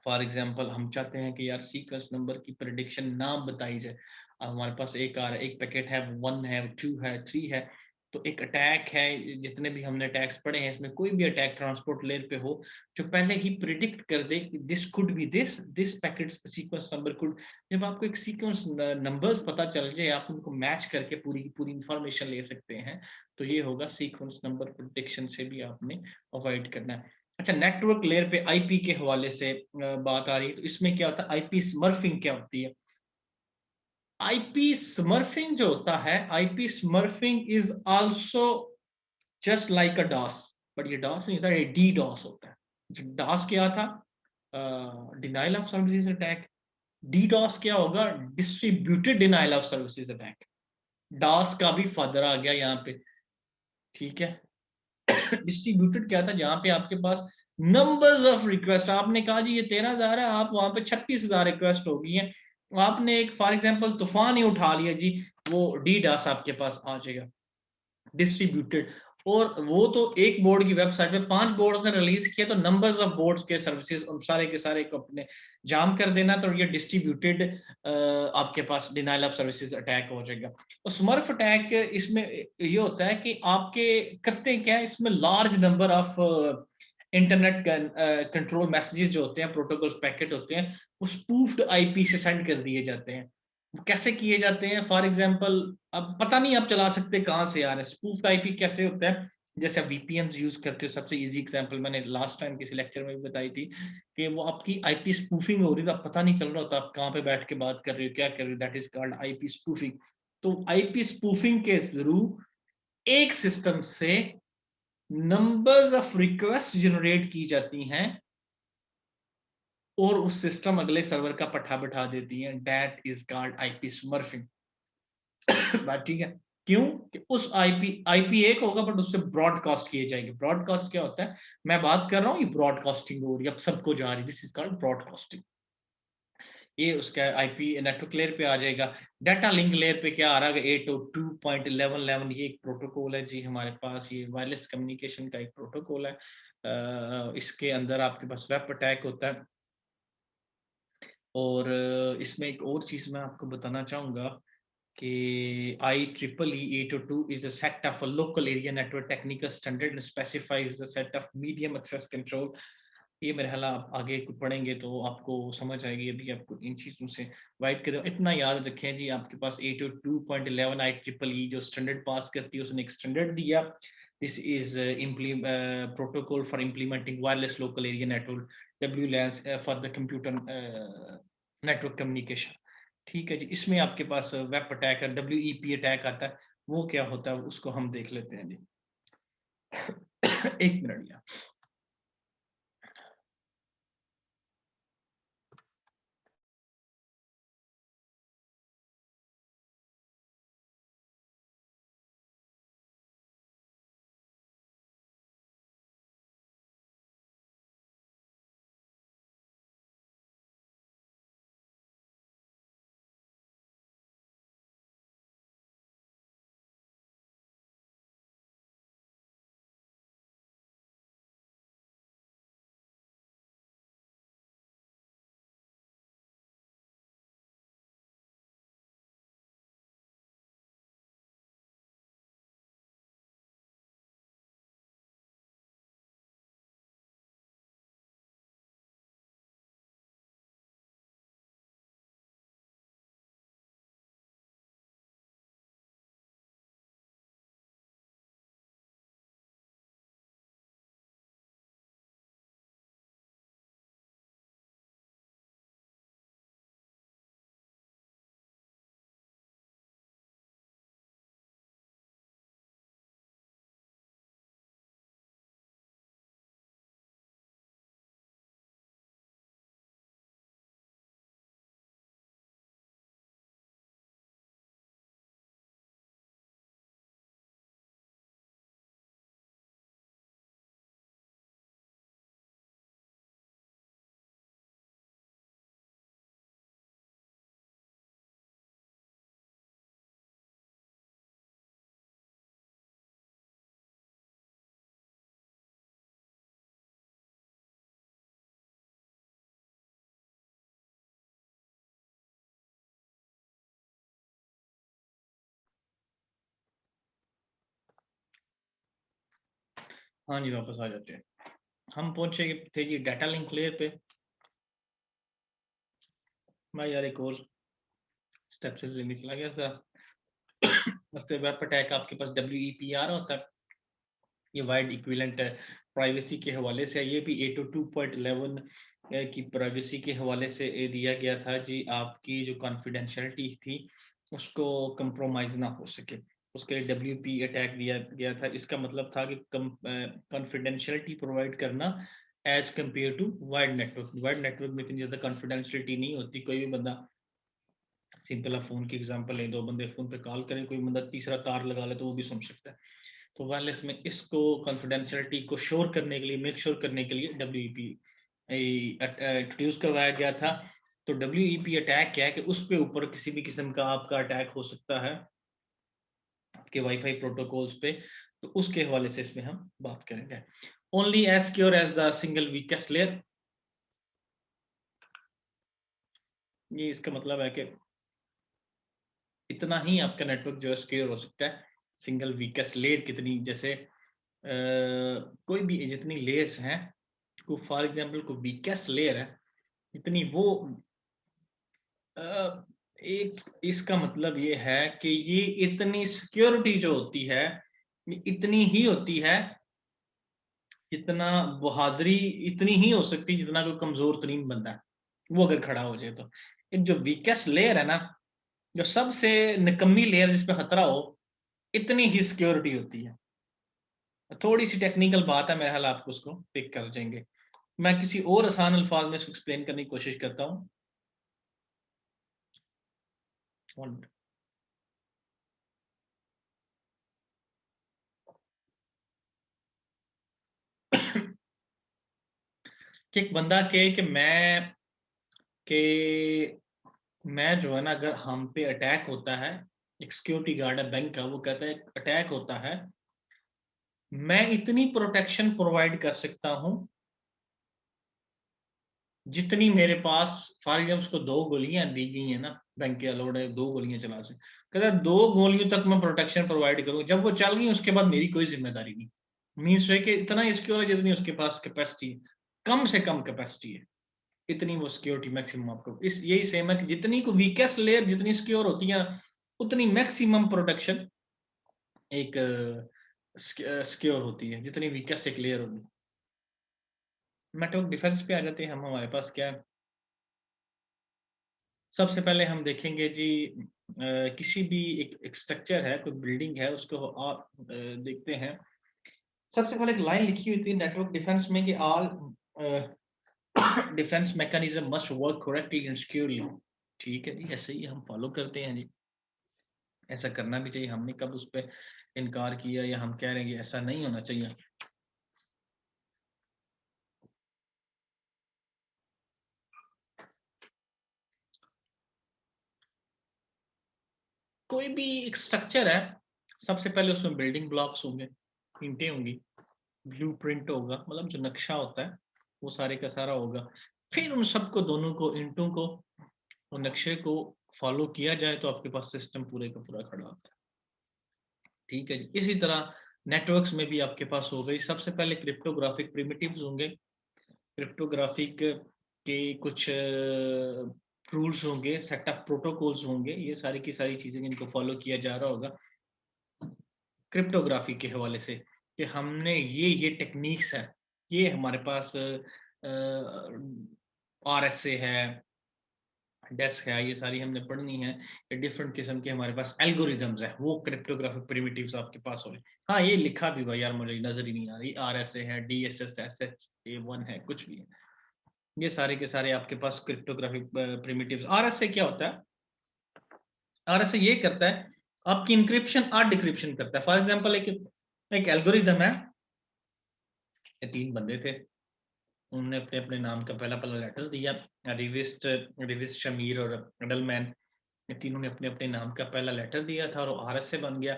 फॉर एग्जांपल हम चाहते हैं कि यार सीक्वेंस नंबर की प्रेडिक्शन ना बताई जाए। अब हमारे पास एक आ रहा है, एक पैकेट है, 1 है, 2 है, 3 है, तो एक अटैक है। जितने भी हमने अटैक्स पढ़े हैं इसमें कोई भी अटैक ट्रांसपोर्ट लेयर पे हो जो पहले ही प्रिडिक्ट कर दे कि this could be this packet sequence number could. जब आपको एक सीक्वेंस नंबर्स पता चल जाए, आप उनको मैच करके पूरी की पूरी इंफॉर्मेशन ले सकते हैं। तो ये होगा सीक्वेंस नंबर प्रिडिक्शन से भी आपने अवॉइड करना है। अच्छा, नेटवर्क लेयर पे आईपी के हवाले से बात आ रही है, तो इसमें क्या होता है, आईपी स्मर्फिंग क्या होती है। आईपी स्मर्फिंग जो होता है, IP smurfing is also just like a DoS, but ये डॉस नहीं होता, ये डी डॉस होता है। डॉस क्या था, denial of services attack. D DoS क्या होगा, distributed denial of services attack. DoS का भी फादर आ गया यहाँ पे, ठीक है। डिस्ट्रीब्यूटेड क्या था, जहां पे आपके पास नंबर्स ऑफ रिक्वेस्ट, आपने कहा जी ये 13,000 है, आप वहां पे 36,000 रिक्वेस्ट हो गई हैं, आपने एक फॉर एग्जांपल तूफान ही उठा लिया जी, वो डी डास आपके पास आ जाएगा। डिस्ट्रीब्यूटेड, और वो तो एक बोर्ड की वेबसाइट पे 5 बोर्ड्स ने रिलीज किया, तो नंबर्स ऑफ बोर्ड्स के सर्विसेज सारे के सारे को अपने जाम कर देना, तो ये डिस्ट्रीब्यूटेड आपके पास डिनाइल ऑफ सर्विसेज अटैक हो जाएगा। और स्मर्फ अटैक इसमें ये होता है कि आपके करते क्या है, इसमें large number of internet control messages जो होते हैं, प्रोटोकॉल पैकेट होते हैं, वो स्पूफ्ड आईपी से सेंड कर दिए जाते हैं। वो कैसे किए जाते हैं? फॉर एग्जांपल, अब पता नहीं आप चला सकते कहाँ से आ रहे हैं। स्पूफ्ड आईपी कैसे होता है? जैसे आप वीपीएन्स यूज करते हो, सबसे इजी एग्जांपल मैंने लास्ट टाइम किसी लेक्चर में भी बताई थी कि वो आपकी आईपी स्पूफिंग हो रही है, तो पता नहीं चल रहा होता आप कहाँ पे बैठ के बात कर रहे हो, क्या कर रहे हो। That is called IP spoofing. तो आईपी स्पूफिंग के थ्रू एक सिस्टम से नंबर्स ऑफ रिक्वेस्ट जनरेट की जाती हैं और उस सिस्टम अगले सर्वर का पठा बिठा देती है। That is called IP smurfing. बात ठीक है? क्यों? कि उस आईपी आईपी एक होगा बट उससे ब्रॉडकास्ट किए जाएंगे। ब्रॉडकास्ट क्या होता है? मैं बात कर रहा हूँ, ये ब्रॉडकास्टिंग हो रही है, अब सबको जा रही है। This is called broadcasting. ये उसका आईपी नेटवर्क लेयर पे आ जाएगा। डाटा लिंक लेयर पे क्या आ रहा है? 802.1111 ये एक प्रोटोकॉल है जी हमारे पास। ये वायरलेस कम्युनिकेशन का एक प्रोटोकॉल है। इसके अंदर आपके पास वेब अटैक होता है। और इसमें एक और चीज मैं आपको बताना चाहूंगा कि IEEE 802 is a set of a local area network technical standard and specifies the set of medium access control। ये मेरे ख्याल आप आगे कुछ पढ़ेंगे तो आपको समझ आएगी। अभी आपको इन चीजों से वाइड कर दो। इतना याद रखें जी, आपके पास 802.11 IEEE जो स्टैंडर्ड पास करती है, उसने एक स्टैंडर्ड दिया। This is protocol for implementing wireless local area network, WLAN for the computer network communication. ठीक है जी। इसमें आपके पास वेब अटैक है, WEP अटैक आता है। वो क्या होता है उसको हम देख लेते हैं जी। एक मिनट या हाँ जी, वापस आ जाते हैं। हम पहुंचे थे जी डाटा लिंक लेयर पे। मैं यार एक और स्टेप से लेने चला गया था। उसके वेब अटैक आपके पास WEPR होता है। ये वाइड इक्विवेलेंट प्राइवेसी के हवाले से, ये भी 802.11 की प्राइवेसी के हवाले से दिया गया था जी। आपकी जो कॉन्फिडेंशियलिटी थी उसको कंप्रोमाइज ना हो सके, उसके लिए WP अटैक दिया गया था। इसका मतलब था कि कॉन्फिडेंशियलिटी प्रोवाइड करना as compare to wide network. Wide network में इतनी ज़्यादा कॉन्फिडेंशियलिटी नहीं होती। कोई भी बंदा, सिंपल आप फोन की एग्जांपल लें, दो बंदे फोन पे कॉल करें, कोई बंदा तीसरा तार लगा ले तो वो भी सुन सकता है। तो वायरलेस में इसको कॉन्फिडेंशियलिटी को श्योर करने के लिए, मेक श्योर करने के लिए WEP इंट्रोड्यूस करवाया गया था। तो WEP अटैक क्या है कि उस पे ऊपर किसी भी किस्म का आपका अटैक हो सकता है आपके वाईफाई प्रोटोकॉल्स पे। तो उसके हवाले से इसमें हम बात करेंगे। Only as secure as the single weakest layer. ये इसका मतलब है कि इतना ही आपका नेटवर्क जो है सिक्योर हो सकता है। सिंगल वीकेस्ट लेयर कितनी, जैसे कोई भी जितनी लेयर्स हैं को फॉर एग्जांपल को वीकेस्ट लेयर है, जितनी वो एक इसका मतलब ये है कि ये इतनी सिक्योरिटी जो होती है, ये इतनी ही होती है, जितना बहादुरी इतनी ही हो सकती है जितना कोई कमजोर तरीन बंदा है, वो अगर खड़ा हो जाए तो। एक जो वीकेस्ट लेयर है ना, जो सबसे निकम्मी लेयर जिसपे खतरा हो, इतनी ही सिक्योरिटी होती है। थोड़ी सी टेक्निकल बात है, मेरे ख्याल आपको उसको पिक कर जाएंगे। मैं किसी और आसान अल्फाज में इसको एक्सप्लेन करने की कोशिश करता हूँ। कि एक बंदा के कि कि मैं जो है ना, अगर हम पे अटैक होता है, एक सिक्योरिटी गार्ड है बैंक का, वो कहता है अटैक होता है, मैं इतनी प्रोटेक्शन प्रोवाइड कर सकता हूँ जितनी मेरे पास। फॉर एग्जाम्पल उसको 2 गोलियां दी गई है ना, बैंक के अलाउड है 2 गोलियां चला से, कहता है 2 गोलियों तक मैं प्रोटेक्शन प्रोवाइड करूँ, जब वो चल गई उसके बाद मेरी कोई जिम्मेदारी नहीं। मीन्स है कि इतना सिक्योर है जितनी उसके पास कैपेसिटी है, कम से कम कैपेसिटी है, इतनी वो सिक्योरिटी मैक्सिमम आपको। इस यही सेम है कि जितनी को वीकेस्ट लेयर जितनी सिक्योर होती है, उतनी मैक्सिमम प्रोटेक्शन एक सिक्योर होती है, जितनी वीकेस्ट एक लेयर होगी। नेटवर्क डिफेंस पे आ जाते हैं हम। हमारे पास क्या है, सबसे पहले हम देखेंगे जी, किसी भी एक स्ट्रक्चर है, कोई बिल्डिंग है, उसको आप देखते हैं। सबसे पहले एक लाइन लिखी हुई थी नेटवर्क डिफेंस में कि all defence mechanism must work correctly and securely. ठीक है जी, ऐसे ही हम फॉलो करते हैं जी, ऐसा करना भी चाहिए। हमने कब उस पर इनकार किया या हम कह रहे हैं कि ऐसा नहीं होना चाहिए। कोई भी एक स्ट्रक्चर है, सबसे पहले उसमें बिल्डिंग ब्लॉक्स होंगे, ईंटें होंगी, ब्लूप्रिंट होगा, मतलब जो नक्शा होता है वो सारे का सारा होगा। फिर उन सबको, दोनों को, ईंटों को और नक्शे को फॉलो किया जाए तो आपके पास सिस्टम पूरे का पूरा खड़ा होता है। ठीक है जी। इसी तरह नेटवर्क्स में भी आपके पास हो गई, सबसे पहले क्रिप्टोग्राफिक प्रिमिटिव्स होंगे, क्रिप्टोग्राफिक के कुछ रूल्स होंगे, सेटअप प्रोटोकॉल्स होंगे, ये सारी की सारी चीजें जिनको फॉलो किया जा रहा होगा क्रिप्टोग्राफी के हवाले से, कि हमने ये टेक्निक्स है, ये हमारे पास आरएसए है, डेस्क है, ये सारी हमने पढ़नी है। ये डिफरेंट किस्म के हमारे पास एल्गोरिदम्स है, वो क्रिप्टोग्राफिक प्रिमिटिव्स आपके पास हो। हाँ, ये लिखा भी हुआ यार, मुझे नजर ही नहीं आ रही। आरएसए है, डीएसएस, एसएच ए1 है, कुछ भी है, ये सारे के सारे आपके पास क्रिप्टोग्राफिक प्रिमिटिव्स। आरएसए क्या होता है? आरएसए ये करता है, आपकी इंक्रिप्शन और डिक्रिप्शन करता है। फॉर एग्जांपल एक एल्गोरिदम है, ये 3 बंदे थे, उन्होंने अपने अपने नाम का पहला पहला लेटर दिया, रिविस्ट, शमीर और एडलमैन, ये तीनों ने अपने अपने नाम का पहला लेटर दिया था और आरएसए बन गया।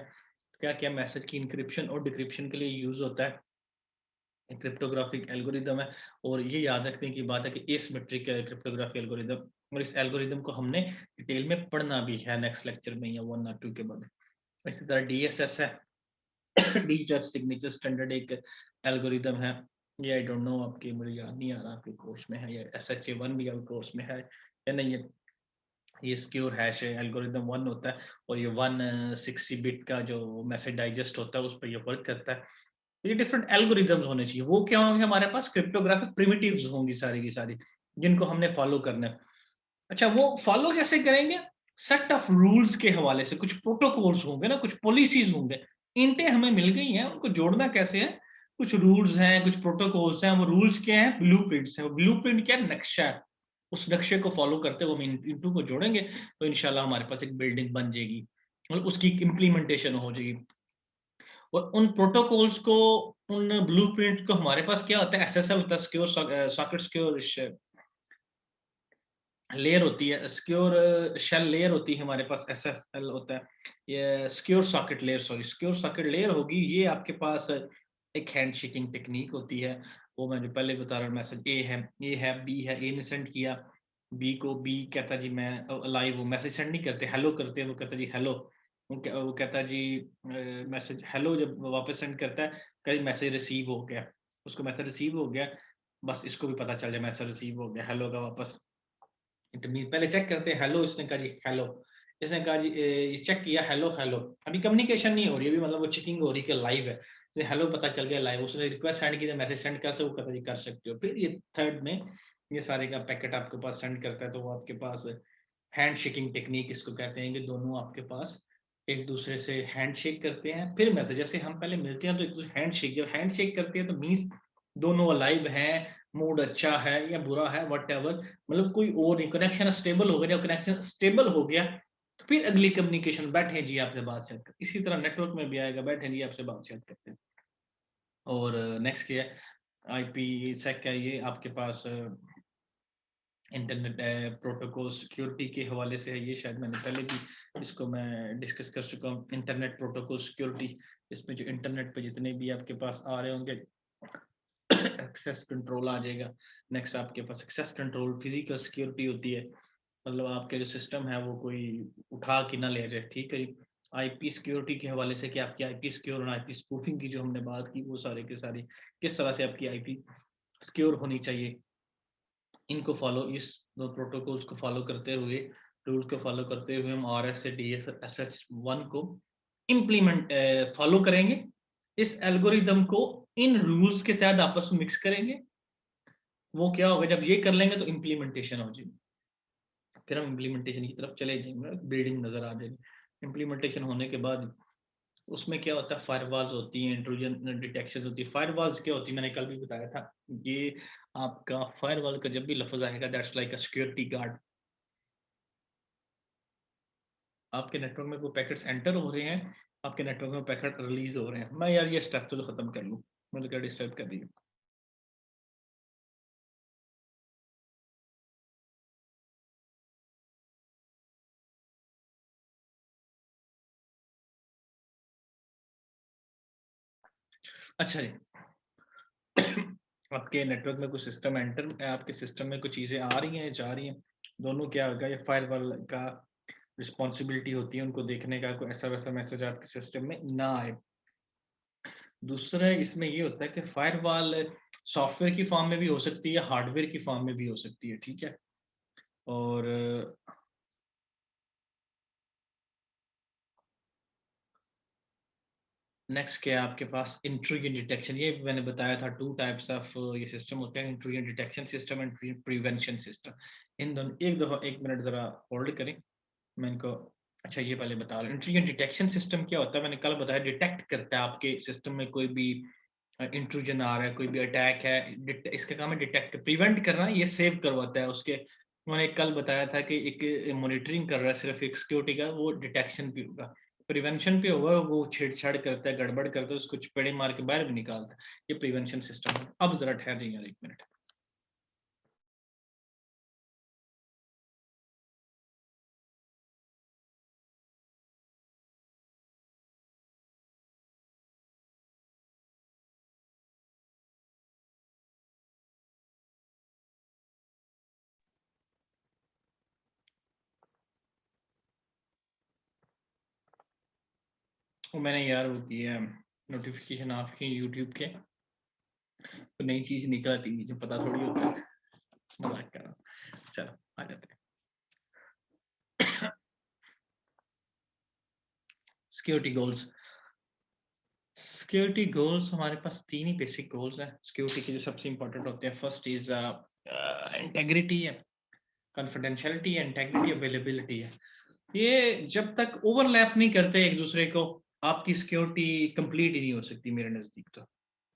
क्या क्या मैसेज की इंक्रिप्शन और डिक्रिप्शन के लिए यूज होता है, क्रिप्टोग्राफिक एल्गोरिदम है। और ये याद रखने की बात है कि एसिमेट्रिक क्रिप्टोग्राफी एल्गोरिदम, और इस एल्गोरिदम को हमने डिटेल में पढ़ना भी है नेक्स्ट लेक्चर में या 1 और 2 के बाद। इसी तरह डीएसएस है, डिजिटल सिग्नेचर स्टैंडर्ड, एक एल्गोरिदम है। ये आई डोंट नो, आपके मुझे याद नहीं आ रहा आपके कोर्स में है या SHA1 भी आपके कोर्स में है या नहीं है। ये सिक्योर हैश एल्गोरिदम 1 होता है, और ये 160 बिट का जो मैसेज डाइजेस्ट होता है उस पर ये वर्क करता है। ये डिफरेंट एल्गोरिदम्स होने चाहिए। वो क्या होंगे, हमारे पास क्रिप्टोग्राफिक प्रिमिटिव्स होंगी सारी की सारी, जिनको हमने फॉलो करना है। अच्छा, वो फॉलो कैसे करेंगे? सेट ऑफ रूल्स के हवाले से, कुछ प्रोटोकॉल्स होंगे ना, कुछ पॉलिसीज होंगे। इंटें हमें मिल गई हैं, उनको जोड़ना कैसे है? कुछ रूल्स हैं, कुछ प्रोटोकॉल्स हैं। वो रूल्स क्या हैं? ब्लूप्रिंट्स हैं। वो ब्लूप्रिंट क्या है? नक्शा है। उस नक्शे को फॉलो करते हुए हम इंटू को जोड़ेंगे तो इंशाल्लाह हमारे पास एक बिल्डिंग बन जाएगी, मतलब उसकी इम्प्लीमेंटेशन हो जाएगी। और उन प्रोटोकॉल्स को, उन ब्लूप्रिंट को, हमारे पास क्या होता है? एसएसएल होता है, सिक्योर सॉकेट सिक्योर लेयर होती है, सिक्योर शेल लेयर होती है हमारे पास, एसएसएल होता है। ये secure socket layer, sorry, secure socket layer होगी। ये आपके पास एक हैंडशेकिंग टेक्निक होती है, वो मैं जो पहले बता रहा हूँ। मैसेज ए है, बी है, ए ने सेंड किया बी को, बी कहता जी मैं लाइव हूँ, मैसेज सेंड नहीं करते, हेलो करते हैं, वो कहता जी हेलो। वो कहता जी मैसेज हेलो, जब वापस सेंड करता है, कहीं मैसेज रिसीव हो गया, उसको मैसेज रिसीव हो गया। बस इसको भी पता चल जाए मैसेज रिसीव हो गया, हेलो का वापस। इट मीन पहले चेक करते हैं, हेलो इसने कहा जी हेलो, इसने कहा जी ये चेक किया हेलो हेलो, अभी कम्युनिकेशन नहीं हो रही, अभी मतलब वो चेकिंग हो रही कि लाइव है, तो हेलो पता चल गया लाइव, उसने रिक्वेस्ट सेंड की, मैसेज सेंड कर सकते, वो कहता जी कर सकते हो। फिर ये थर्ड में ये सारे का पैकेट आपके पास सेंड करता है, तो वो आपके पास हैंड शेकिंग टेक्निक इसको कहते हैं कि दोनों आपके पास एक दूसरे से हैंड शेक करते हैं, फिर मैसेज, जैसे हम पहले मिलते हैं तो एक दूसरे हैंड शेक, जब हैंड शेक करते हैं तो मीन्स दोनों अलाइव हैं, मूड अच्छा है या बुरा है, व्हाटएवर, मतलब कोई और नहीं, कनेक्शन स्टेबल हो गया, जब कनेक्शन स्टेबल हो गया तो फिर अगली कम्युनिकेशन, बैठे जी आपसे बातचीत कर, इसी तरह नेटवर्क में भी आएगा, बैठे जी आपसे बातचीत करते हैं। और नेक्स्ट क्या है, आईपी सेक है, ये आपके पास इंटरनेट प्रोटोकॉल सिक्योरिटी के हवाले से है, ये शायद मैंने पहले भी इसको मैं डिस्कस कर चुका हूँ। इंटरनेट प्रोटोकॉल सिक्योरिटी, इसमें जो इंटरनेट पे जितने भी आपके पास आ रहे होंगे एक्सेस कंट्रोल आ जाएगा। नेक्स्ट आपके पास एक्सेस कंट्रोल, फिजिकल सिक्योरिटी होती है, मतलब आपके जो सिस्टम है वो कोई उठा के ना ले जाए, ठीक है जी। आईपी सिक्योरिटी के हवाले से कि आपकी आईपी सिक्योर और आईपी स्पूफिंग की जो हमने बात की, वो सारे के सारे किस तरह से आपकी आईपी सिक्योर होनी चाहिए, इनको फॉलो, इस प्रोटोकॉल्स को फॉलो करते हुए, रूल को फॉलो करते हुए हम RS से DSSH1 को इम्प्लीमेंट फॉलो करेंगे, इस एल्गोरिदम को इन रूल्स के तहत आपस में मिक्स करेंगे। वो क्या होगा, जब ये कर लेंगे तो इम्प्लीमेंटेशन हो जाएगी, फिर हम इम्प्लीमेंटेशन की तरफ चले जाएंगे, बिल्डिंग नजर आ जाएगी। इम्प्लीमेंटेशन होने के बाद उसमें क्या होता है, फायरवॉल्स होती हैं, इंट्रूजन डिटेक्शन होती है। फायरवॉल्स क्या होती है, मैंने कल भी बताया था, ये आपका फायरवॉल का जब भी लफ्ज आएगा, that's like a security guard. आपके नेटवर्क में कोई पैकेट्स एंटर हो रहे हैं, आपके नेटवर्क में पैकेट रिलीज हो रहे हैं, मैं यार ये स्टेप तो खत्म कर लूँ, मैंने क्या डिस्टर्ब कर दिया। अच्छा जी, आपके नेटवर्क में कुछ सिस्टम एंटर, आपके सिस्टम में कुछ चीजें आ रही हैं जा रही हैं, दोनों क्या होगा, ये फायरवॉल का रिस्पॉन्सिबिलिटी होती है उनको देखने का, कोई ऐसा वैसा मैसेज आपके सिस्टम में ना आए। दूसरा इसमें ये होता है कि फायरवॉल सॉफ्टवेयर की फॉर्म में भी हो सकती है, हार्डवेयर की फॉर्म में भी हो सकती है, ठीक है। और नेक्स्ट क्या है आपके पास, इंट्रूजन डिटेक्शन, ये मैंने बताया था, टू टाइप्स ऑफ ये सिस्टम होते हैं, intrusion detection system and prevention system. इन दोनों, एक दफा एक मिनट जरा होल्ड करें, मैं इनको, अच्छा ये पहले बता रहा हूँ। इंट्रूजन डिटेक्शन सिस्टम क्या होता है, मैंने कल बताया, डिटेक्ट करता है आपके सिस्टम में कोई भी इंट्रूजन आ रहा है, कोई भी अटैक है, इसका काम है डिटेक्ट, प्रिवेंट करना, ये सेव करवाता है उसके। मैंने कल बताया था कि एक मॉनिटरिंग कर रहा है सिर्फ एक सिक्योरिटी का, वो डिटेक्शन पे होगा, प्रिवेंशन पे होगा, वो छेड़छाड़ करता है, गड़बड़ करता है, उसको चपेड़े मार के बाहर भी निकालता है, ये प्रिवेंशन सिस्टम है। अब जरा ठहर जाइए यार एक मिनट। वो मैंने यार वो किया नोटिफिकेशन आपके यूट्यूब के, तो नई चीज निकल आती है, जो पता थोड़ी होता है, मजाक कर रहा हूँ। चलो आ जाते हैं। सिक्योरिटी गोल्स, सिक्योरिटी गोल्स हमारे पास तीन ही बेसिक गोल्स हैं सिक्योरिटी के, जो सबसे इंपॉर्टेंट होते हैं। फर्स्ट इज इंटेग्रिटी है, कॉन्फिडेंशियलिटी है, इंटेग्रिटी, अवेलेबिलिटी है। ये जब तक ओवरलैप नहीं करते एक दूसरे को, आपकी सिक्योरिटी कंप्लीट ही नहीं हो सकती मेरे नजदीक तो।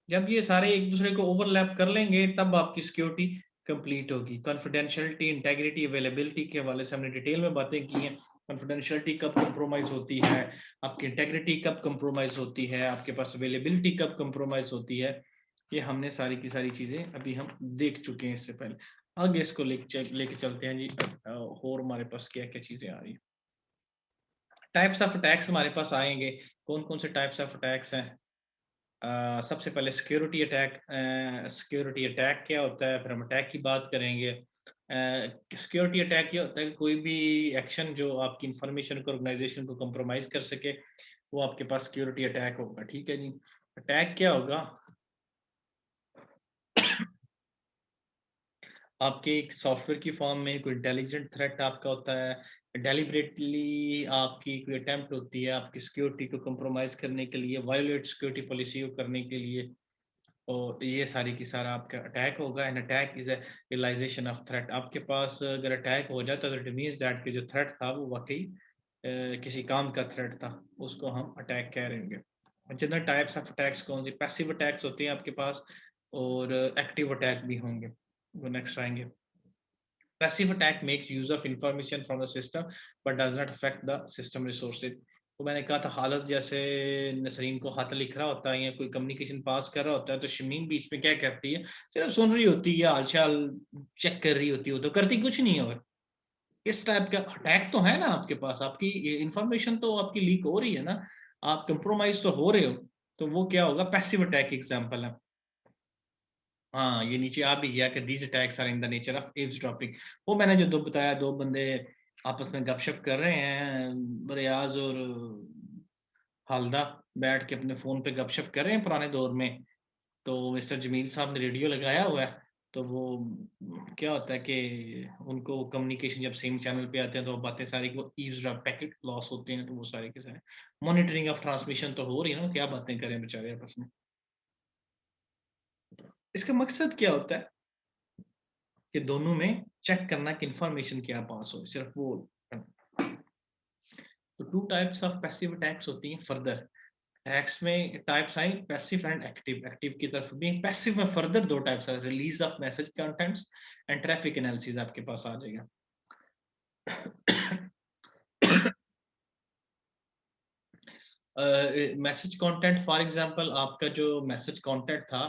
जब ये सारे एक दूसरे को ओवरलैप कर लेंगे तब आपकी सिक्योरिटी कंप्लीट होगी। कॉन्फिडेंशियलिटी, इंटेग्रिटी, अवेलेबिलिटी के हवाले से हमने डिटेल में बातें की हैं। कॉन्फिडेंशियलिटी कब कंप्रोमाइज होती है, आपकी इंटेग्रिटी कब कंप्रोमाइज होती है, आपके पास अवेलेबिलिटी कब कंप्रोमाइज होती है, ये हमने सारी की सारी चीजें अभी हम देख चुके हैं इससे पहले। आगे इसको लेके चलते हैं जी, और हमारे पास क्या क्या चीजें आ रही हैं। टाइप्स ऑफ अटैक्स हमारे पास आएंगे, कौन कौन से टाइप्स ऑफ अटैक्स हैं। सबसे पहले सिक्योरिटी अटैक। सिक्योरिटी अटैक क्या होता है, फिर हम अटैक की बात करेंगे। सिक्योरिटी अटैक ये होता है कि कोई भी एक्शन जो आपकी इंफॉर्मेशन को, ऑर्गेनाइजेशन को कंप्रोमाइज कर सके, वो आपके पास सिक्योरिटी अटैक होगा, ठीक है जी। अटैक क्या होगा, आपके एक सॉफ्टवेयर की फॉर्म में कोई इंटेलिजेंट थ्रेट आपका होता है, डेलिबरेटली आपकी कोई अटेम्प्ट होती है आपकी सिक्योरिटी को कंप्रोमाइज़ करने के लिए, वायोलेट सिक्योरिटी पॉलिसी को करने के लिए, और ये सारी की सारा आपका अटैक होगा। An attack is a realisation of threat. आपके पास अगर अटैक हो जाता है तो इट मीन्स दैट कि जो थ्रेट था वो वाक़ई किसी काम का थ्रेट था, उसको हम अटैक कहेंगे। जनरल टाइप्स ऑफ अटैक्स कौन सी? पैसिव अटैक्स होते हैं आपके पास, और एक्टिव अटैक भी होंगे, वो नेक्स्ट आएँगे। Passive attack makes use of information from the system but does not affect the system resources. तो मैंने कहा था हालत जैसे नसरीन को खत लिख रहा होता है या कोई कम्युनिकेशन पास कर रहा होता है, तो शमीम बीच में क्या करती है, सिर्फ सुन रही होती है, हाल-चाल चेक कर रही होती है, वो तो करती कुछ नहीं है। और इस टाइप का अटैक तो है ना आपके पास, आपकी इन्फॉर्मेशन तो आपकी लीक हो रही है ना, आप कंप्रोमाइज़ तो हो रहे हो, तो वो क्या होगा, पैसिव अटैक एग्ज़ाम्पल है। हाँ, ये नीचे आ भी गया कि these attacks are in the nature of eavesdropping. वो मैंने जो 2 बताया, 2 बंदे आपस में गपशप कर रहे हैं, रियाज़ और हालदा बैठ के अपने फ़ोन पे गपशप कर रहे हैं पुराने दौर में। तो मिस्टर जमील साहब ने रेडियो लगाया हुआ है, तो वो क्या होता है कि उनको कम्युनिकेशन जब सेम चैनल पे आते हैं, तो वो बातें सारी वो ईव्सड्रॉप पैकेट लॉस होते हैं, तो वो सारे के सारे मॉनिटरिंग ऑफ ट्रांसमिशन तो हो रही है ना, क्या बातें करें बेचारे आपस में। इसका मकसद क्या होता है? कि दोनों में चेक करना कि इन्फॉर्मेशन क्या पास हो, सिर्फ वो। तो 2 टाइप्स ऑफ पैसिव अटैक्स होती हैं फर्दर। अटैक्स में types I passive and active. Active की तरफ भी पैसिव में फर्दर 2 टाइप्स है, release of message contents and traffic analysis आपके पास आ जाएगा। मैसेज कंटेंट फॉर एग्ज़ाम्पल आपका जो मैसेज कंटेंट था,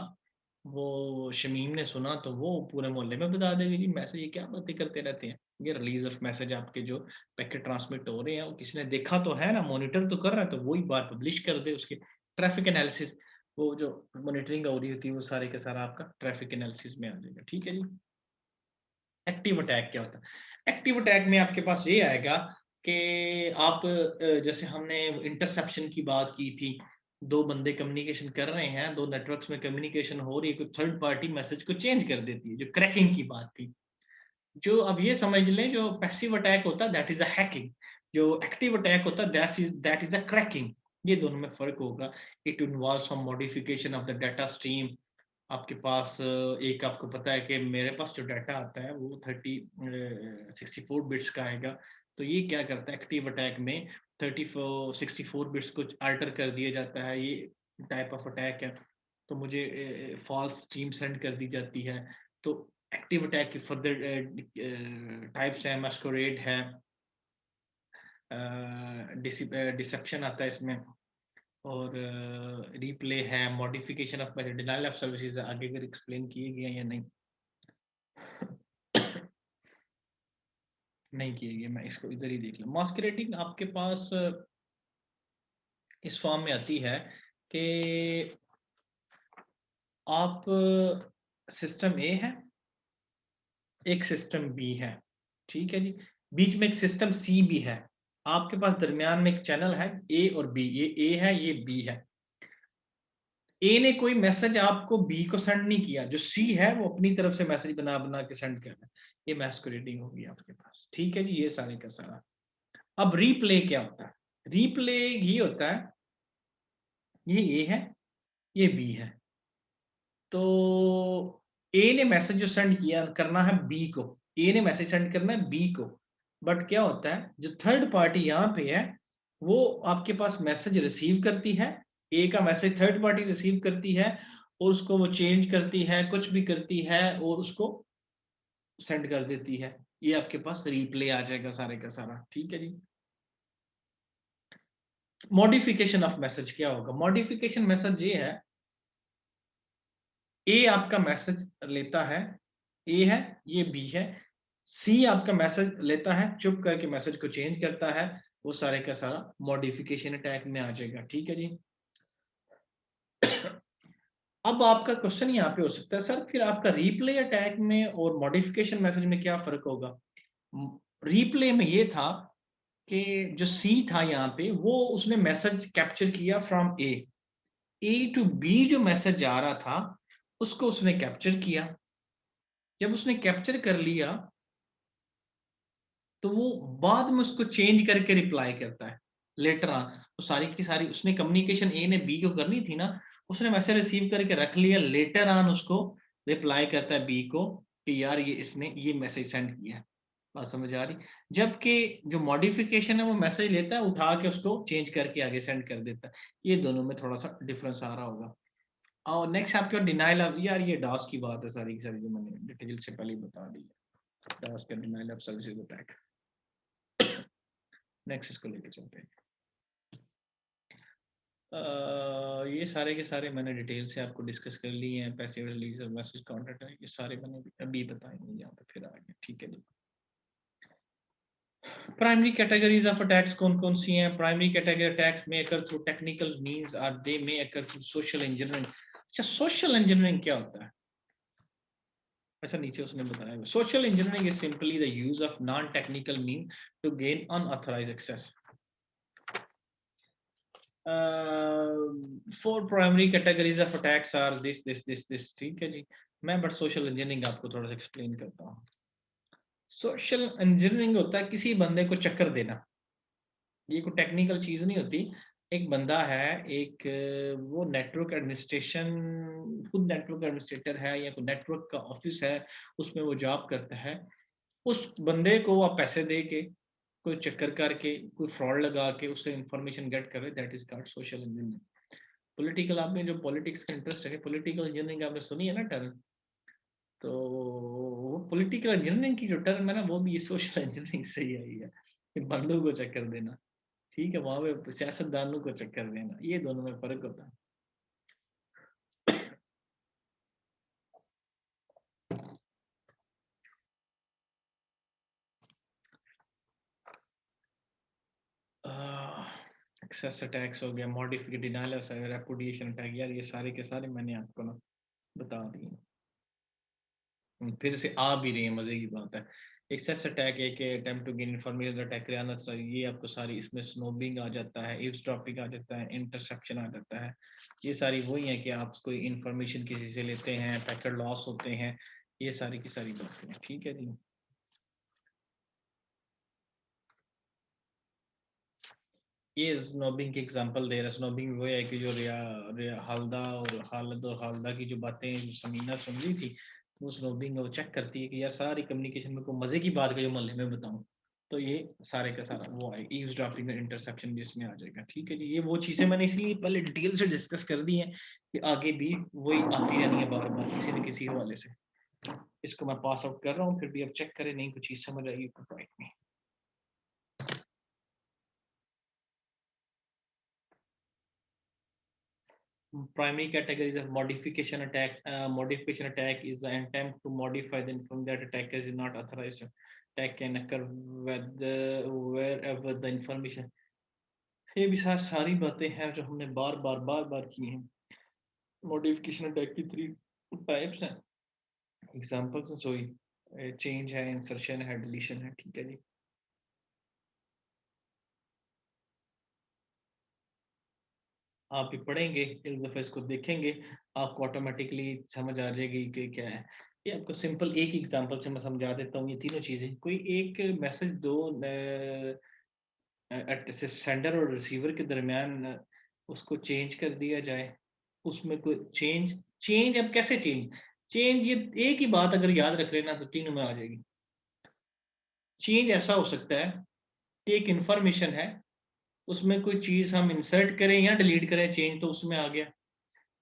वो शमीम ने सुना तो वो पूरे मोहल्ले में बता देगी, जी मैसेज ये क्या बातें करते रहते हैं। ये रिलीज़ ऑफ मैसेज आपके जो पैकेट ट्रांसमिट हो रहे हैं, वो किसी ने देखा तो है ना, मॉनिटर तो कर रहा है, तो वही बात पब्लिश कर दे उसकी। ट्रैफिक एनालिसिस, वो जो मॉनिटरिंग हो रही होती है, वो सारे का सारा आपका ट्रैफिक एनालिसिस में आ जाएगा। ठीक है जी। एक्टिव अटैक क्या होता है? एक्टिव अटैक में आपके पास ये आएगा कि आप जैसे हमने इंटरसेप्शन की बात की थी, 2 बंदे कम्युनिकेशन कर रहे हैं, 2 नेटवर्क्स में कम्युनिकेशन हो रही है, कोई थर्ड पार्टी मैसेज को चेंज कर देती है, जो क्रैकिंग की बात थी। जो अब ये समझ लें, जो पैसिव अटैक होता है दैट इज़ अ हैकिंग, जो एक्टिव अटैक होता है दैट इज़ अ क्रैकिंग। ये दोनों में फ़र्क होगा। It involves some modification of the data stream. आपके पास एक आपको पता है कि मेरे पास जो डाटा आता है वो 64 बिट्स का आएगा। तो ये क्या करता है एक्टिव अटैक में, 34 64 बिट्स को अल्टर कर दिया जाता है, ये टाइप ऑफ अटैक है। तो मुझे फ़ॉल्स स्ट्रीम सेंड कर दी जाती है। तो एक्टिव अटैक की फर्दर टाइप्स हैं, मैस्कुरेड है, डिसेप्शन आता है इसमें, और रिप्ले है, modification of message, denial of services आगे अगर एक्सप्लेन किए गए हैं या नहीं। नहीं किए गए, मैं इसको इधर ही देख लूँ। मास्कुरेटिंग आपके पास इस फॉर्म में आती है कि आप सिस्टम ए है, एक सिस्टम बी है, ठीक है जी? बीच में एक सिस्टम सी भी है। आपके पास दरमियान में एक चैनल है ए और बी, ये ए है, ये बी है। ए ने कोई मैसेज आपको बी को सेंड नहीं किया, जो सी है वो अपनी तरफ से मैसेज बना-बना के सेंड कर रहा है। ये मैस्कुलेटिंग होगी आपके पास, ठीक है जी? ये सारे का सारा। अब रीप्ले क्या होता है? रीप्ले ये होता है, ये ए है, ये बी है। तो ए ने मैसेज जो सेंड किया करना है बी को, ए ने मैसेज सेंड करना है बी को। बट क्या होता है, जो थर्ड पार्टी यहाँ पे है, वो आपके पास मैसेज रिसीव करती है, ए का मैसेज थर्ड पार्टी रिसीव करती है, और उसको वो चेंज करती है, कुछ भी करती है और उसको सेंड कर देती है। ये आपके पास रिप्ले आ जाएगा सारे का सारा, ठीक है जी। मॉडिफिकेशन ऑफ मैसेज क्या होगा? मॉडिफिकेशन मैसेज ये है, ए आपका मैसेज लेता है, ए है, ये बी है। सी आपका मैसेज लेता है, चुप करके मैसेज को चेंज करता है, वो सारे का सारा मॉडिफिकेशन अटैक में आ जाएगा, ठीक है जी। अब आपका क्वेश्चन यहाँ पे हो सकता है, सर फिर आपका रिप्ले अटैक में और मॉडिफिकेशन मैसेज में क्या फ़र्क होगा? रिप्ले में ये था कि जो सी था यहाँ पे, वो उसने मैसेज कैप्चर किया from A. A to B जो मैसेज जा रहा था, उसको उसने कैप्चर किया। जब उसने कैप्चर कर लिया तो वो बाद में उसको चेंज करके रिप्लाई करता है लेटर ऑन। तो सारी की सारी उसने कम्युनिकेशन ए ने बी को करनी थी ना, उसने मैसेज रिसीव करके रख लिया, लेटर ऑन उसको रिप्लाई करता है बी को कि यार ये इसने ये मैसेज सेंड किया है। बात समझ आ रही? जबकि जो मॉडिफिकेशन है वो मैसेज लेता है, उठा के उसको चेंज करके आगे सेंड कर देता है। ये दोनों में थोड़ा-सा डिफरेंस आ रहा होगा। और नेक्स्ट आपके पास डिनायल ऑफ, यार ये डॉस की बात है सारी की सारी जो मैंने डिटेल से पहले ही बता दी है। डॉस का denial of services attack. Next इसको लेके चलते हैं। ये सारे के सारे मैंने डिटेल से आपको डिस्कस कर लिए हैं। पैसिव रिलीज और मैसेज काउंटर है, ये सारे मैंने अभी बताएंगे यहाँ पे फिर आगे, ठीक है जी। प्राइमरी कैटेगरीज ऑफ अटैक्स कौन कौन सी हैं? प्राइमरी कैटेगरी अटैक्स में occur through technical means are they में अकर थ्रू सोशल इंजीनियरिंग। अच्छा, सोशल इंजीनियरिंग क्या होता है? अच्छा, नीचे उसने बताया social engineering is simply the use of non technical mean to gain unauthorised access. Four primary categories of attacks are this, ठीक है जी। मैं बट सोशल इंजीनियरिंग आपको थोड़ा सा एक्सप्लेन करता हूँ। सोशल इंजीनियरिंग होता है किसी बंदे को चक्कर देना। ये कोई टेक्निकल चीज नहीं होती। एक बंदा है, एक वो नेटवर्क एडमिनिस्ट्रेशन, खुद नेटवर्क एडमिनिस्ट्रेटर है या कोई नेटवर्क का ऑफिस है, उसमें वो जॉब करता है। उस बंदे को आप पैसे दे के, कोई चक्कर करके, कोई फ्रॉड लगा के उससे इंफॉर्मेशन गेट करे, that is called social engineering. Political, आपने जो पॉलिटिक्स का इंटरेस्ट है, पॉलिटिकल इंजीनियरिंग आपने सुनी है ना टर्म, तो वो पॉलिटिकल इंजीनियरिंग की जो टर्म है ना, वो भी सोशल इंजीनियरिंग से ही आई है कि बंदों को चक्कर देना। ठीक है, वहां पे सियासतदानों को चक्कर देना, ये दोनों में फर्क होता है। एक्सेस अटैक्स हो गया, modification, denial of repudiation attack, यार ये सारे के सारे मैंने आपको ना बता दिए। फिर से आ भी रही है, मजे की बात है। एक्सेस अटैक है कि attempt to gain information attack कराना, ये आपको सारी इसमें स्नोबिंग आ जाता है, ईव्सड्रॉपिंग आ जाता है, इंटरसेप्शन आ जाता है। ये सारी वही है कि आप कोई इन्फॉर्मेशन किसी से लेते हैं, पैकेट लॉस होते हैं, ये सारी की सारी बातें हैं, ठीक है जी। ये स्नोबिंग की एग्जांपल दे रहा है। स्नोबिंग वो है कि जो हालदा और हालदा की जो बातें समीना सुन रही थी, वो स्नोबिंग वो चेक करती है कि यार सारी कम्युनिकेशन में को मजे की बात का जो मोहल्ले में बताऊं, तो ये सारे का सारा वो आए ईव्सड्रॉपिंग और इंटरसेप्शन भी इसमें आ जाएगा, ठीक है जी। ये वो चीजें मैंने इसलिए पहले डिटेल से डिस्कस कर दी हैं कि आगे भी वही आती रहनी है बार बार किसी न किसी हवाले से। इसको मैं पास आउट कर रहा हूँ, फिर भी अब चेक करें, नहीं कुछ चीज समझ आएगी तो राइट में। Primary categories of modification attacks. Modification attack is the attempt to modify the information that attacker is not authorized to. Attack can occur wherever the information. ये भी सारी बातें हैं जो हमने बार बार की हैं। मॉडिफिकेशन अटैक की 3 टाइप्स हैं। एग्जांपल्स हैं, सॉरी, चेंज है, इंसर्शन है, डिलीशन है, ठीक है जी। आप भी पढ़ेंगे, एक दफा इसको देखेंगे, आपको ऑटोमेटिकली समझ आ जाएगी कि क्या है। ये आपको सिंपल एक एग्जांपल से मैं समझा देता हूँ। ये तीनों चीजें, कोई एक मैसेज दो सेंडर और रिसीवर के दरमियान उसको चेंज कर दिया जाए, उसमें कोई चेंज चेंज अब कैसे चेंज चेंज, ये एक ही बात अगर याद रख लेना तो तीनों में आ जाएगी। चेंज ऐसा हो सकता है कि एक इंफॉर्मेशन है, उसमें कोई चीज हम इंसर्ट करें या डिलीट करें, चेंज तो उसमें आ गया।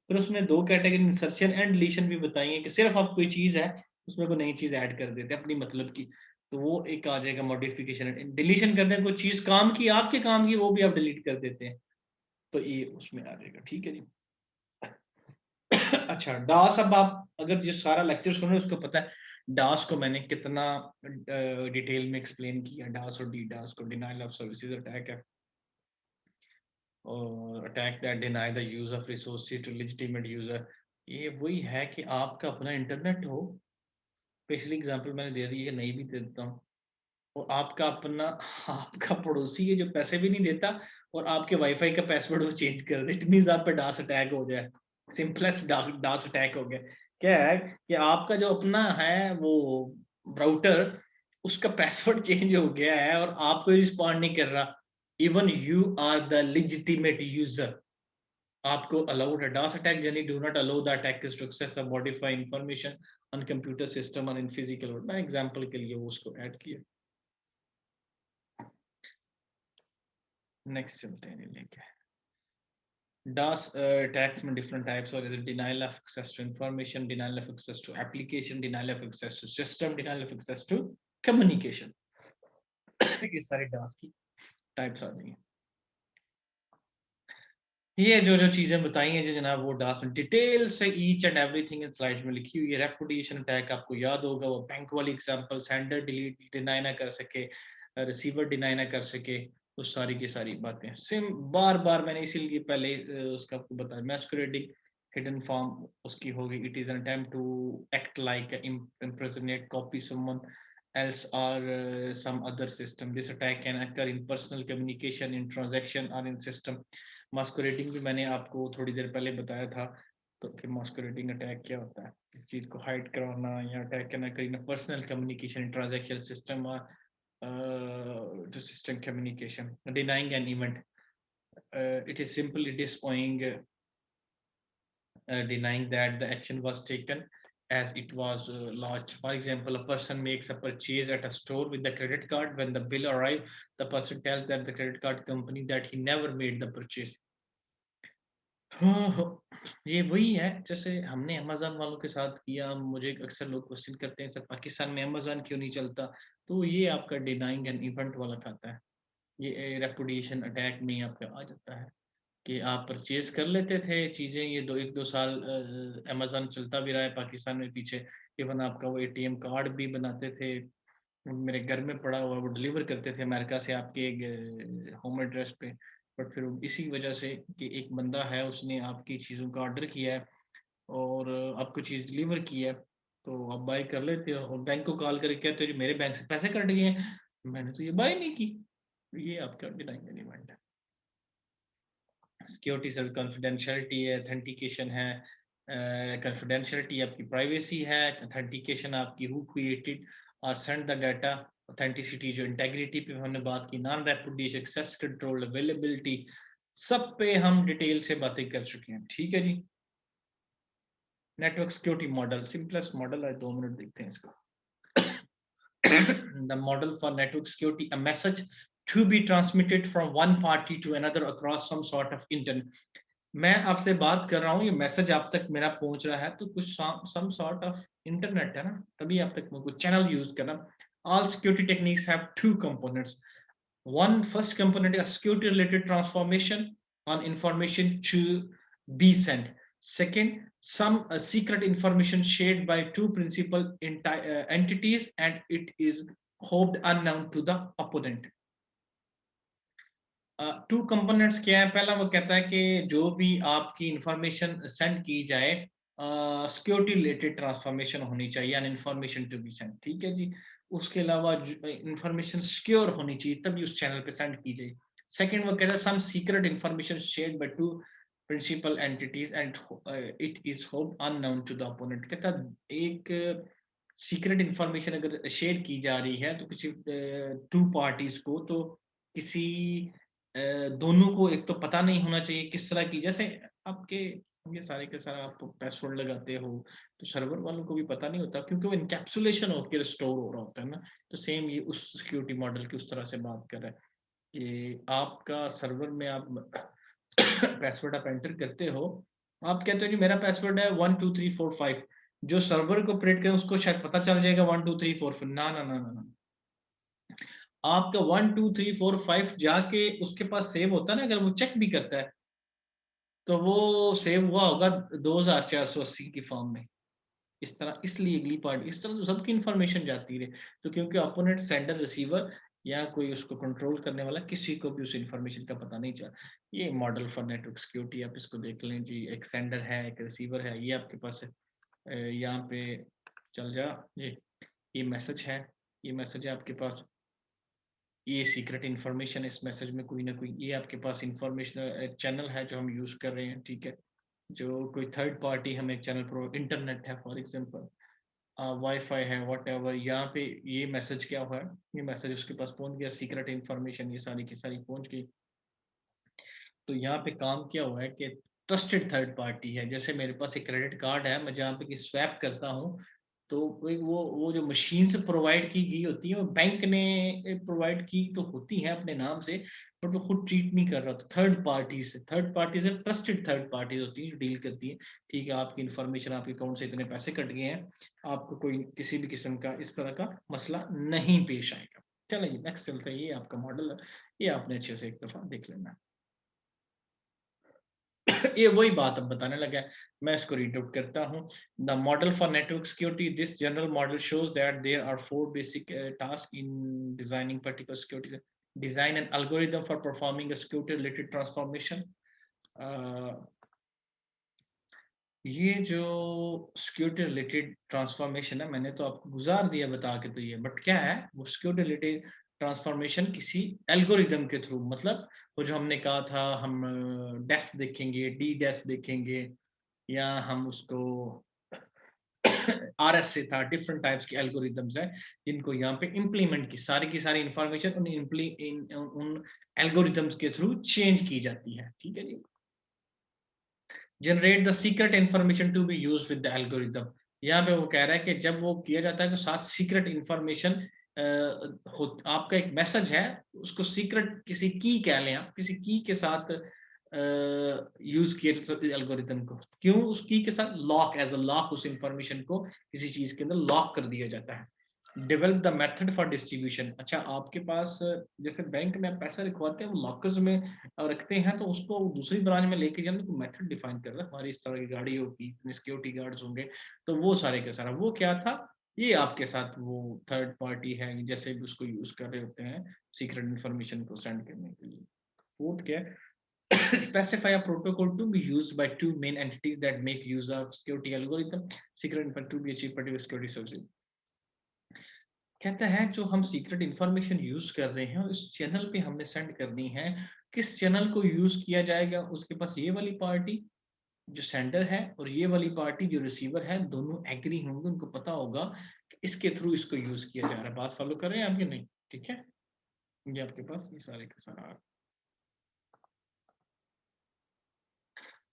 फिर उसमें 2 कैटेगरी इंसर्शन एंड डिलीशन भी बताई है कि सिर्फ आप कोई चीज़ है, उसमें कोई नई चीज़ ऐड कर देते हैं अपनी मतलब की, तो वो एक आ जाएगा मॉडिफिकेशन। डिलीशन करते हैं, कोई चीज़ काम की, आपके काम की, वो भी आप डिलीट कर देते हैं, तो ये उसमें आ जाएगा, ठीक है जी। अच्छा, डास, अब आप अगर जिस सारा लेक्चर सुन रहे हैं उसको पता है डास को मैंने कितना डिटेल में एक्सप्लेन किया। डास और डी डास को डिनायल ऑफ सर्विसेज अटैक है, और attack that deny the use of resources to legitimate user. ये वही है कि आपका अपना इंटरनेट हो, पिछली एग्जांपल मैंने दे दी है, नहीं भी दे देता हूँ, और आपका अपना आपका पड़ोसी है जो पैसे भी नहीं देता, और आपके वाईफाई का पासवर्ड वो चेंज कर दे, इट मींस आप पे डास अटैक हो जाए। सिंपलेस्ट डास अटैक हो गया। क्या है कि आपका जो अपना है वो राउटर, उसका पासवर्ड चेंज हो गया है और आपको रिस्पॉन्ड नहीं कर रहा। Even you are the legitimate user, आपको अलाउड है DOS अटैक, यानी do not allow the attackers to access और modify information on computer system और इन फिजिकल वर्ल्ड। मैं एग्जांपल के लिए वो उसको ऐड किया। नेक्स्ट चलते हैं ये लेके। DOS attacks में different types और denial of access to information, denial of access to application, denial of access to system, denial of access to communication। ये सारी DOS की टाइप्स आ रही हैं। ये जो जो चीजें बताई हैं जो जनाब, वो DOS में डिटेल से each and everything in slide में लिखी हुई है। रेपुटेशन अटैक आपको याद होगा, वो बैंक वाली एग्जांपल, सेंडर डिलीट डिनाई ना कर सके, रिसीवर डिनाई ना कर सके, उस सारी की सारी बातें सिम बार बार मैंने इसीलिए पहले उसका आपको बताया। मैस्कुरेडिंग हिडन फॉर्म उसकी होगी, it is an attempt to act like impersonate copy someone else or some other system। This attack can occur in personal communication, in transaction or in system। मास्कुरेटिंग भी मैंने आपको थोड़ी देर पहले बताया था, तो कि मास्कुरेटिंग अटैक क्या होता है, इस चीज को हाइड करवाना या अटैक करना, करना पर्सनल कम्युनिकेशन, ट्रांजैक्शन सिस्टम और to system communication। Denying an event, it is simply displaying denying that the action was taken as it was launched। For example, a person makes a purchase at a store with the credit card। When the bill arrives, the person tells that the credit card company that he never made the purchase। हाँ, ये वही है जैसे हमने अमेज़न वालों के साथ किया। मुझे अक्सर लोग क्वेश्चन करते हैं, सर पाकिस्तान में अमेज़न क्यों नहीं चलता? तो ये आपका डिनाइंग एन इवेंट वाला खाता है। ये रेपुटेशन अटैक में ही आपका आ जाता है कि आप परचेज़ कर लेते थे चीज़ें, ये 2 1-2 साल अमेज़न चलता भी रहा है पाकिस्तान में पीछे। इवन आपका वो एटीएम कार्ड भी बनाते थे, मेरे घर में पड़ा हुआ, वो डिलीवर करते थे अमेरिका से आपके होम एड्रेस पे। बट फिर इसी वजह से कि एक बंदा है, उसने आपकी चीज़ों का ऑर्डर किया है और आपको चीज़ डिलीवर की है, तो आप बाय कर लेते हो और बैंक को कॉल करके कहते हो जी मेरे बैंक से पैसे कट गए हैं, मैंने तो ये बाय नहीं की। तो ये आपका डिनाइंग एलिमेंट है। सिक्योरिटी सर कॉन्फिडेंशियलिटी है, ऑथेंटिकेशन है, कॉन्फिडेंशियलिटी आपकी प्राइवेसी है, ऑथेंटिकेशन आपकी हु क्रिएटेड और सेंड द डाटा, ऑथेंटिसिटी जो इंटेग्रिटी पे हमने बात की, non reputation, access control, availability, सब पे हम डिटेल से बातें कर चुके हैं। ठीक है जी। Network security model, simplest model है, 2 मिनट देखते हैं इसको। The model for network security, a message to be transmitted from one party to another across some sort of internet। मैं आपसे बात कर रहा हूँ, ये मैसेज आप तक मेरा पहुंच रहा है तो कुछ सम सॉर्ट ऑफ इंटरनेट है ना, तभी आप तक कुछ चैनल यूज करना। All security techniques have two components. One first component is security related transformation on information to be sent। Second, some secret information shared by two principal entities and it is hoped unknown to the opponent। Two components क्या है? पहला वो कहता है कि जो भी आपकी इंफॉर्मेशन सेंड की जाए, सिक्योरिटी रिलेटेड ट्रांसफॉर्मेशन होनी चाहिए, an information to be send. ठीक है जी। उसके अलावा इंफॉर्मेशन सिक्योर होनी चाहिए तभी उस चैनल पे सेंड की जाए। सेकंड वो कहता है some secret information shared by two principal entities and it is hope unknown to the opponent. कहता है एक सीक्रेट इंफॉर्मेशन अगर शेयर की जा रही है तो किसी टू पार्टीज को, तो किसी दोनों को एक तो पता नहीं होना चाहिए किस तरह की, जैसे आपके ये सारे के सारे आप पासवर्ड लगाते हो तो सर्वर वालों को भी पता नहीं होता क्योंकि वो इनकैप्सुलेशन होकर स्टोर हो रहा होता है ना। तो सेम ये उस सिक्योरिटी मॉडल की उस तरह से बात कर रहा है कि आपका सर्वर में आप पासवर्ड आप एंटर करते हो, आप कहते हो कि मेरा पासवर्ड है 1 2 3 4 5, जो सर्वर को ऑपरेट करे उसको शायद पता चल जाएगा 1 2 3 4 5। ना ना ना ना ना, आपका 1 2 3 4 5 जाके उसके पास सेव होता है ना, अगर वो चेक भी करता है तो वो सेव हुआ होगा 2480 की फॉर्म में। इस तरह इसलिए अगली पार्टी इस तरह तो सबकी इंफॉर्मेशन जाती रहे, तो क्योंकि अपोनेंट सेंडर रिसीवर या कोई उसको कंट्रोल करने वाला किसी को भी उस इंफॉर्मेशन का पता नहीं चला। ये मॉडल फॉर नेटवर्क सिक्योरिटी आप इसको देख लें जी। एक सेंडर है, एक रिसीवर है, ये आपके पास यहाँ पे चल जा ये मैसेज है, ये मैसेज है आपके पास, ये सीक्रेट इन्फॉर्मेशन इस मैसेज में कोई ना कोई, ये आपके पास इंफॉर्मेशन चैनल है जो हम यूज कर रहे हैं। ठीक है, जो कोई थर्ड पार्टी हमें चैनल पर इंटरनेट है फॉर एग्जांपल, वाईफाई है व्हाटएवर, यहाँ पे ये मैसेज क्या हुआ है, ये मैसेज उसके पास पहुंच गया, सीक्रेट इन्फॉर्मेशन ये सारी की सारी पहुंच गई। तो यहाँ पे काम क्या हुआ है कि ट्रस्टेड थर्ड पार्टी है। जैसे मेरे पास एक क्रेडिट कार्ड है, मैं जहाँ पे कि स्वैप करता हूँ, तो कोई वो जो मशीन्स प्रोवाइड की गई होती है, वो बैंक ने प्रोवाइड की तो होती है अपने नाम से, बट वो खुद ट्रीट नहीं कर रहा। तो थर्ड पार्टी से ट्रस्टेड थर्ड पार्टी होती है जो डील करती है। ठीक है, आपकी इन्फॉर्मेशन, आपके अकाउंट से इतने पैसे कट गए हैं, आपको कोई किसी भी किस्म का इस तरह का मसला नहीं पेश आएगा। चलिए नेक्स्ट चलते हैं, ये आपका मॉडल है, ये आपने अच्छे से एक दफा देख लेना। ये वही बात अब बताने लगा है, मैं इसको रीड आउट करता हूँ। The model for network security, this general model shows that there are four basic task in designing particular security. Design an algorithm for performing a security related transformation. ये जो सिक्योरिटी रिलेटेड ट्रांसफॉर्मेशन है, मैंने तो आपको गुजार दिया बता के, तो ये बट क्या है वो सिक्योरिटी रिलेटेड ट्रांसफॉर्मेशन किसी एल्गोरिदम के थ्रू, मतलब वो जो हमने कहा था, हम डेस देखेंगे, डी डेस देखेंगे, या हम उसको आरएस से था, डिफरेंट टाइप्स के एल्गोरिदम्स हैं जिनको यहाँ पे इम्प्लीमेंट की सारी इंफॉर्मेशन उन एल्गोरिदम्स के थ्रू चेंज की जाती है। ठीक है जी। Generate the secret information to be use with the algorithm. यहाँ पे वो कह रहा है कि जब वो किया जाता है तो साथ सीक्रेट इन्फॉर्मेशन, आपका एक मैसेज है, उसको सीक्रेट किसी की कह लें आप, किसी की के साथ यूज किया एल्गोरिदम को। क्यों उस की के साथ? लॉक, एज अ लॉक उस इंफॉर्मेशन को किसी चीज के अंदर लॉक कर दिया जाता है। Develop the method for distribution. अच्छा, आपके पास जैसे बैंक में आप पैसा रखवाते हैं, वो लॉकर्स में रखते हैं, तो उसको दूसरी ब्रांच में लेके जाने को मेथड डिफाइन कर रहा है। हमारी इस तरह की गाड़ी होगी, इतने सिक्योरिटी गार्ड्स होंगे, तो वो सारे का सारा वो क्या था, ये आपके साथ वो थर्ड पार्टी है, जैसे भी उसको यूज कर रहे होते हैं सीक्रेट इन्फॉर्मेशन को सेंड करने के लिए। फोर्थ क्या है? specify a protocol to be used by two main entities that make use of security algorithm secret info to be achieve particular security services। कहता है जो हम सीक्रेट इंफॉर्मेशन यूज कर रहे हैं इस चैनल पे हमने सेंड करनी है, किस चैनल को यूज किया जाएगा, उसके पास ये वाली पार्टी जो सेंडर है और ये वाली पार्टी जो रिसीवर है, दोनों एग्री होंगे, उनको पता होगा कि इसके थ्रू इसको यूज किया जा रहा है। बात फॉलो कर रहे हैं आप कि नहीं? ठीक है, ये आपके पास ये सारे का सारा।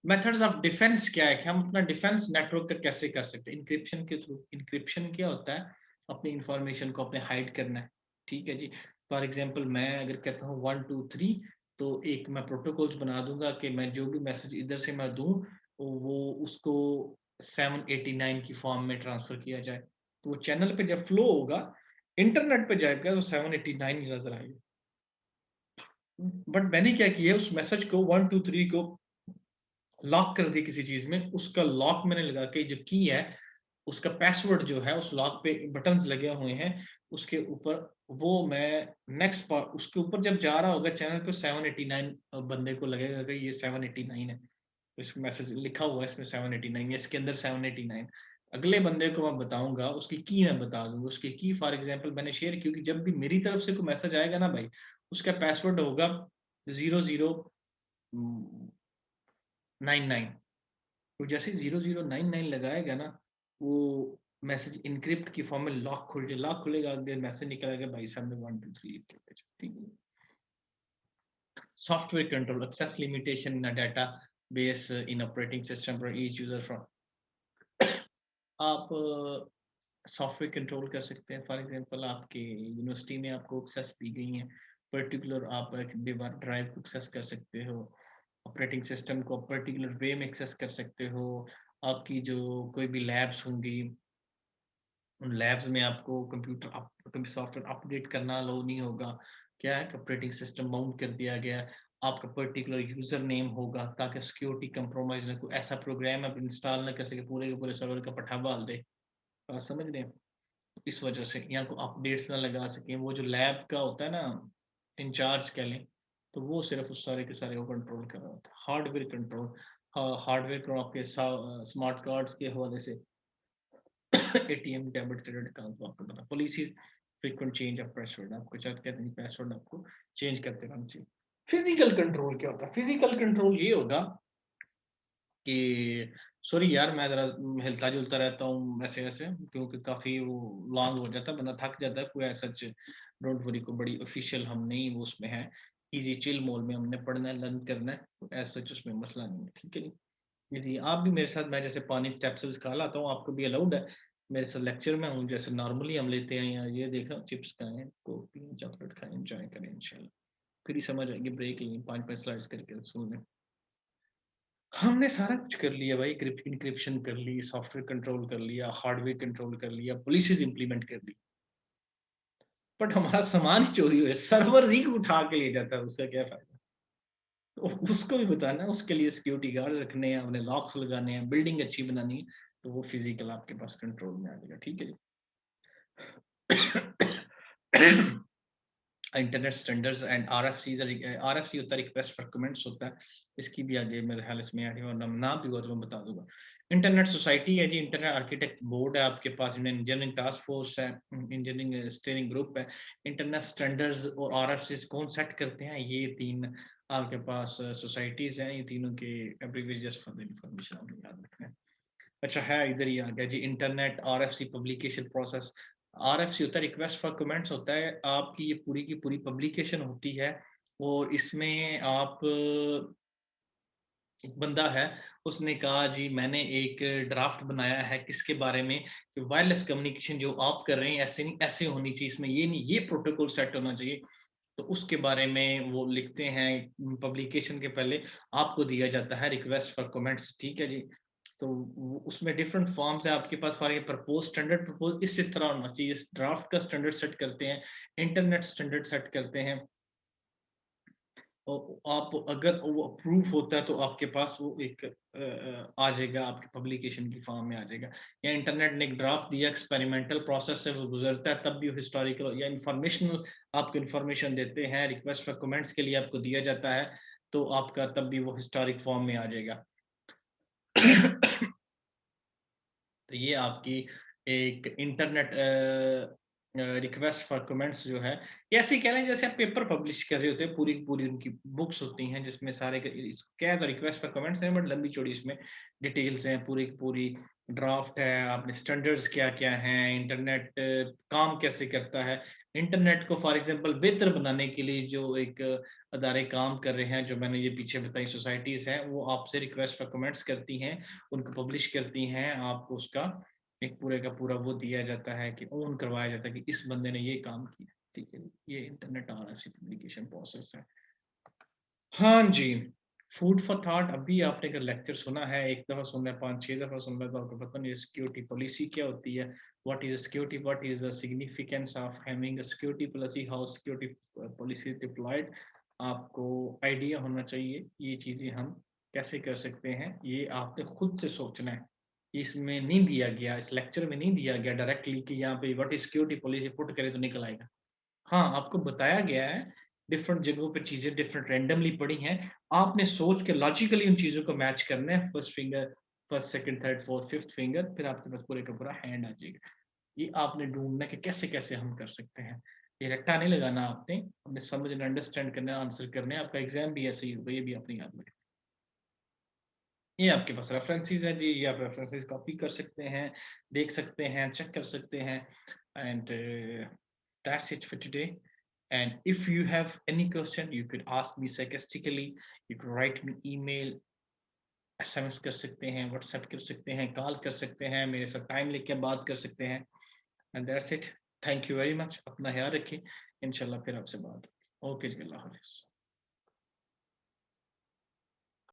मेथड्स ऑफ डिफेंस क्या है कि हम अपना डिफेंस नेटवर्क का कैसे कर सकते हैं? इंक्रिप्शन के थ्रू। इंक्रिप्शन क्या होता है? अपनी इंफॉर्मेशन को अपने हाइड करना है। ठीक है जी। फॉर एग्जांपल मैं अगर कहता हूँ 1 2 3, तो एक मैं प्रोटोकॉल्स बना दूंगा कि मैं जो भी मैसेज इधर से मैं दूं, वो उसको 789 की फॉर्म में ट्रांसफर किया जाए। तो वो चैनल पे जब फ्लो होगा, इंटरनेट पे जाएगा, तो 789 ही नजर आएगा। बट मैंने क्या किया, उस मैसेज को 1 2 3 को लॉक कर दिया किसी चीज में, उसका लॉक मैंने लगा के जो की है, उसका पासवर्ड जो है, उस लॉक पे बटन्स लगे हुए हैं, उसके ऊपर वो मैं नेक्स्ट पार्ट उसके ऊपर जब जा रहा होगा चैनल पे, 789 बंदे को लगेगा कि ये 789 है। इस मैसेज लिखा हुआ है इसमें 789, इसके अंदर 789। अगले बंदे को मैं बताऊंगा, उसकी की मैं बता दूंगा। उसकी की फॉर एग्जांपल मैंने शेयर की, क्योंकि जब भी मेरी तरफ से कोई मैसेज आएगा ना भाई, उसका पासवर्ड होगा 0099। तो जैसे 0099 लगाएगा ना, वो मैसेज इनक्रिप्ट की फॉर्म में लॉक खुलेगा, अगले मैसेज निकलेगा, भाई साहब ने 1 2 3 लिख के भेजा। ठीक है। Software control, access limitation in database in operating system for each user from. आप सॉफ्टवेयर कंट्रोल कर सकते हैं। फॉर एग्जांपल आपके यूनिवर्सिटी में आपको एक्सेस दी गई है, पर्टिकुलर आप एक ड्राइव को एक्सेस कर सकते हो, ऑपरेटिंग सिस्टम को पर्टिकुलर वे में एक्सेस कर सकते हो। आपकी जो कोई भी लैब्स होंगी, उन लैब्स में आपको सॉफ्टवेयर अपडेट करना अलाउ नहीं होगा। क्या है, ऑपरेटिंग सिस्टम माउंट कर दिया गया, आपका पर्टिकुलर यूजर नेम होगा, ताकि सिक्योरिटी कंप्रोमाइज ना, कोई ऐसा प्रोग्राम आप इंस्टॉल ना कर सके पूरे के पूरे सर्वर का पठा डाल दे। बात समझ रहे हैं? इस वजह से यहाँ को अपडेट्स ना लगा सकें। वो जो लैब का होता है ना, इंचार्ज कह लें, तो वो सिर्फ उस सारे के सारे को कंट्रोल कर रहा होता है। हार्डवेयर कंट्रोल, हार्डवेयर को आपके स्मार्ट कार्ड्स के हवाले से एटीएम, डेबिट, क्रेडिट अकाउंट को आपको पता। Policy, frequent change of password, आपको चाहते कहते हैं पासवर्ड आपको चेंज करते रहना चाहिए। फिजिकल कंट्रोल क्या होता है? फिजिकल कंट्रोल ये होगा कि सॉरी यार मैं ज़रा हिलता-जुलता रहता हूँ ऐसे-ऐसे क्योंकि काफ़ी वो लॉन्ग हो जाता है, बंदा थक जाता है। कोई ऐसा सच डोंट वरी कोई बड़ी ऑफ़िशियल हम नहीं वो उसमें है। ईज़ी चिल मोड में हमने पढ़ना है, लर्न करना है, तो एज़ सच उसमें मसला नहीं है, ठीक है जी? जी, आप भी मेरे साथ मैं जैसे पानी स्टेप्स खा लाता हूँ, आपको भी अलाउड है। मेरे साथ लेक्चर में हूँ, जैसे नॉर्मली हम लेते हैं या ये देखा चिप्स खाएँ, कोक पिएँ, चॉकलेट खाएँ, एन्जॉय करें इंशाल्लाह। फिर ही समझ आएगी, ब्रेक लें, 5-5 स्लाइड्स करके सुन लें। हमने सारा कुछ कर लिया भाई, एन्क्रिप्शन कर ली, सॉफ्टवेयर कंट्रोल कर लिया, हार्डवेयर कंट्रोल कर लिया, पॉलिसीज़ इम्प्लीमेंट कर ली। बट हमारा सामान ही चोरी हो गया, सर्वर ही उठा के ले जाता है, उसका क्या फ़ायदा? तो उसको भी बताना है, उसके लिए सिक्योरिटी गार्ड रखने हैं, हमने लॉक्स लगाने हैं, बिल्डिंग अच्छी बनानी है, तो वो फिज़िकल आपके पास कंट्रोल में आ जाएगा, ठीक है जी। इंटरनेट स्टैंडर्ड्स एंड आरएफसीज़ आरएफसी होता है रिक्वेस्ट फॉर कमेंट्स होता है। इसकी भी आगे मेरे ख्याल इसमें ऐड है और ना भी हुआ तो मैं बता दूँगा। इंटरनेट सोसाइटी है जी, इंटरनेट आर्किटेक्ट बोर्ड है आपके पास, इंडियन इंजीनियरिंग टास्क फोर्स है, इंजीनियरिंग स्टीयरिंग ग्रुप है। इंटरनेट स्टैंडर्ड्स और आरएफसीज़ कौन सेट करते हैं? ये 3 आपके पास सोसाइटीज़ हैं, ये तीनों के abbreviate just for the information आपने याद रखना है। अच्छा है इधर ही आ गया जी internet RFC publication process. RFC होता है रिक्वेस्ट फॉर कमेंट्स होता है, आपकी ये पूरी की पूरी पब्लिकेशन होती है और इसमें आप एक बंदा है, उसने कहा जी मैंने एक ड्राफ्ट बनाया है किसके बारे में कि वायरलेस कम्युनिकेशन जो आप कर रहे हैं ऐसे नहीं ऐसे होनी चाहिए, इसमें ये नहीं ये प्रोटोकॉल सेट होना चाहिए। तो उसके बारे में वो लिखते हैं पब्लिकेशन के पहले आपको दिया जाता है रिक्वेस्ट फॉर कमेंट्स, ठीक है जी। तो वो उसमें डिफरेंट फॉर्म्स है आपके पास फॉर प्रपोज स्टैंडर्ड प्रपोज इस तरह होना चाहिए, ड्राफ्ट का स्टैंडर्ड सेट करते हैं, इंटरनेट स्टैंडर्ड सेट करते हैं। आप अगर वो अप्रूव होता है तो आपके पास वो एक आ जाएगा आपके पब्लिकेशन की फॉर्म में आ जाएगा। या इंटरनेट ने एक ड्राफ्ट दिया एक्सपेरिमेंटल प्रोसेस से वो गुजरता है तब भी वो हिस्टोरिकल या इन्फॉर्मेशनल आपको इन्फॉर्मेशन देते हैं, रिक्वेस्ट फॉर कमेंट्स के लिए आपको दिया जाता है, तो आपका तब भी वो हिस्टोरिक फॉर्म में आ जाएगा। तो ये आपकी एक इंटरनेट रिक्वेस्ट फॉर कमेंट्स जो है, ये ऐसे ही कह लें जैसे आप पेपर पब्लिश कर रहे होते हैं, पूरी की पूरी उनकी बुक्स होती हैं जिसमें सारे क्या है तो रिक्वेस्ट फॉर कमेंट्स हैं बट लंबी चौड़ी इसमें डिटेल्स हैं, पूरी की पूरी ड्राफ्ट है, आपने स्टैंडर्ड्स क्या-क्या हैं, इंटरनेट काम कैसे करता है। इंटरनेट को फॉर एग्जांपल बेहतर बनाने के लिए जो एक अदारे काम कर रहे हैं, जो मैंने ये पीछे बताई सोसाइटीज़ हैं, वो आपसे रिक्वेस्ट फॉर कमेंट्स करती हैं, उनको पब्लिश करती हैं, आपको उसका एक पूरे का पूरा वो दिया जाता है कि ओन करवाया जाता है कि इस बंदे ने ये काम किया, ठीक है? ये इंटरनेट ऑनरशिप एप्लीकेशन प्रोसेस है। हाँ जी, फूड फॉर थॉट अभी आपने अगर लेक्चर सुना है, 1 दफ़ा सुनना है, 5-6 दफ़ा सुनना है तो आपको पता नहीं है सिक्योरिटी पॉलिसी क्या होती है? What is security? What is the significance of having a security policy? How security policy is deployed? आपको आइडिया होना चाहिए, ये चीज़ें हम कैसे कर सकते हैं, ये आपने खुद से सोचना है। इसमें नहीं दिया गया, इस लेक्चर में नहीं दिया गया डायरेक्टली कि यहाँ पे what is security policy put करें तो निकल आएगा। हाँ, आपको बताया गया है, डिफरेंट जगहों पे चीज़ें डिफरेंट रैंडमली पड़ी हैं। आपने सोच के लॉजिकली उन चीज़ों को मैच करना है, first finger, first, second, third, fourth, fifth finger, फिर आपके पास पूरे का पूरा हैंड आ जाएगा। ये आपने ढूँढना है कि कैसे-कैसे हम कर सकते हैं। ये रट्टा नहीं लगाना आपने, हमने समझना, अंडरस्टैंड करना है, आंसर करने हैं। आपका एग्ज़ाम भी ऐसे ही होगा, ये भी आपने याद रखना है। ये आपके पास रेफरेंसेस हैं जी, ये आप रेफरेंसेस कॉपी कर सकते हैं, देख सकते हैं, चेक कर सकते हैं and that's it for today. And if you have any question, you could ask me sarcastically. You could write me email, SMS कर सकते हैं, WhatsApp कर सकते हैं, कॉल कर सकते हैं, मेरे साथ टाइम लेके बात कर सकते हैं। And that's it. Thank you very much. अपना ख्याल रखिए। इंशाल्लाह फिर आपसे बात होगी। ओके जी, अल्लाह हाफ़िज़।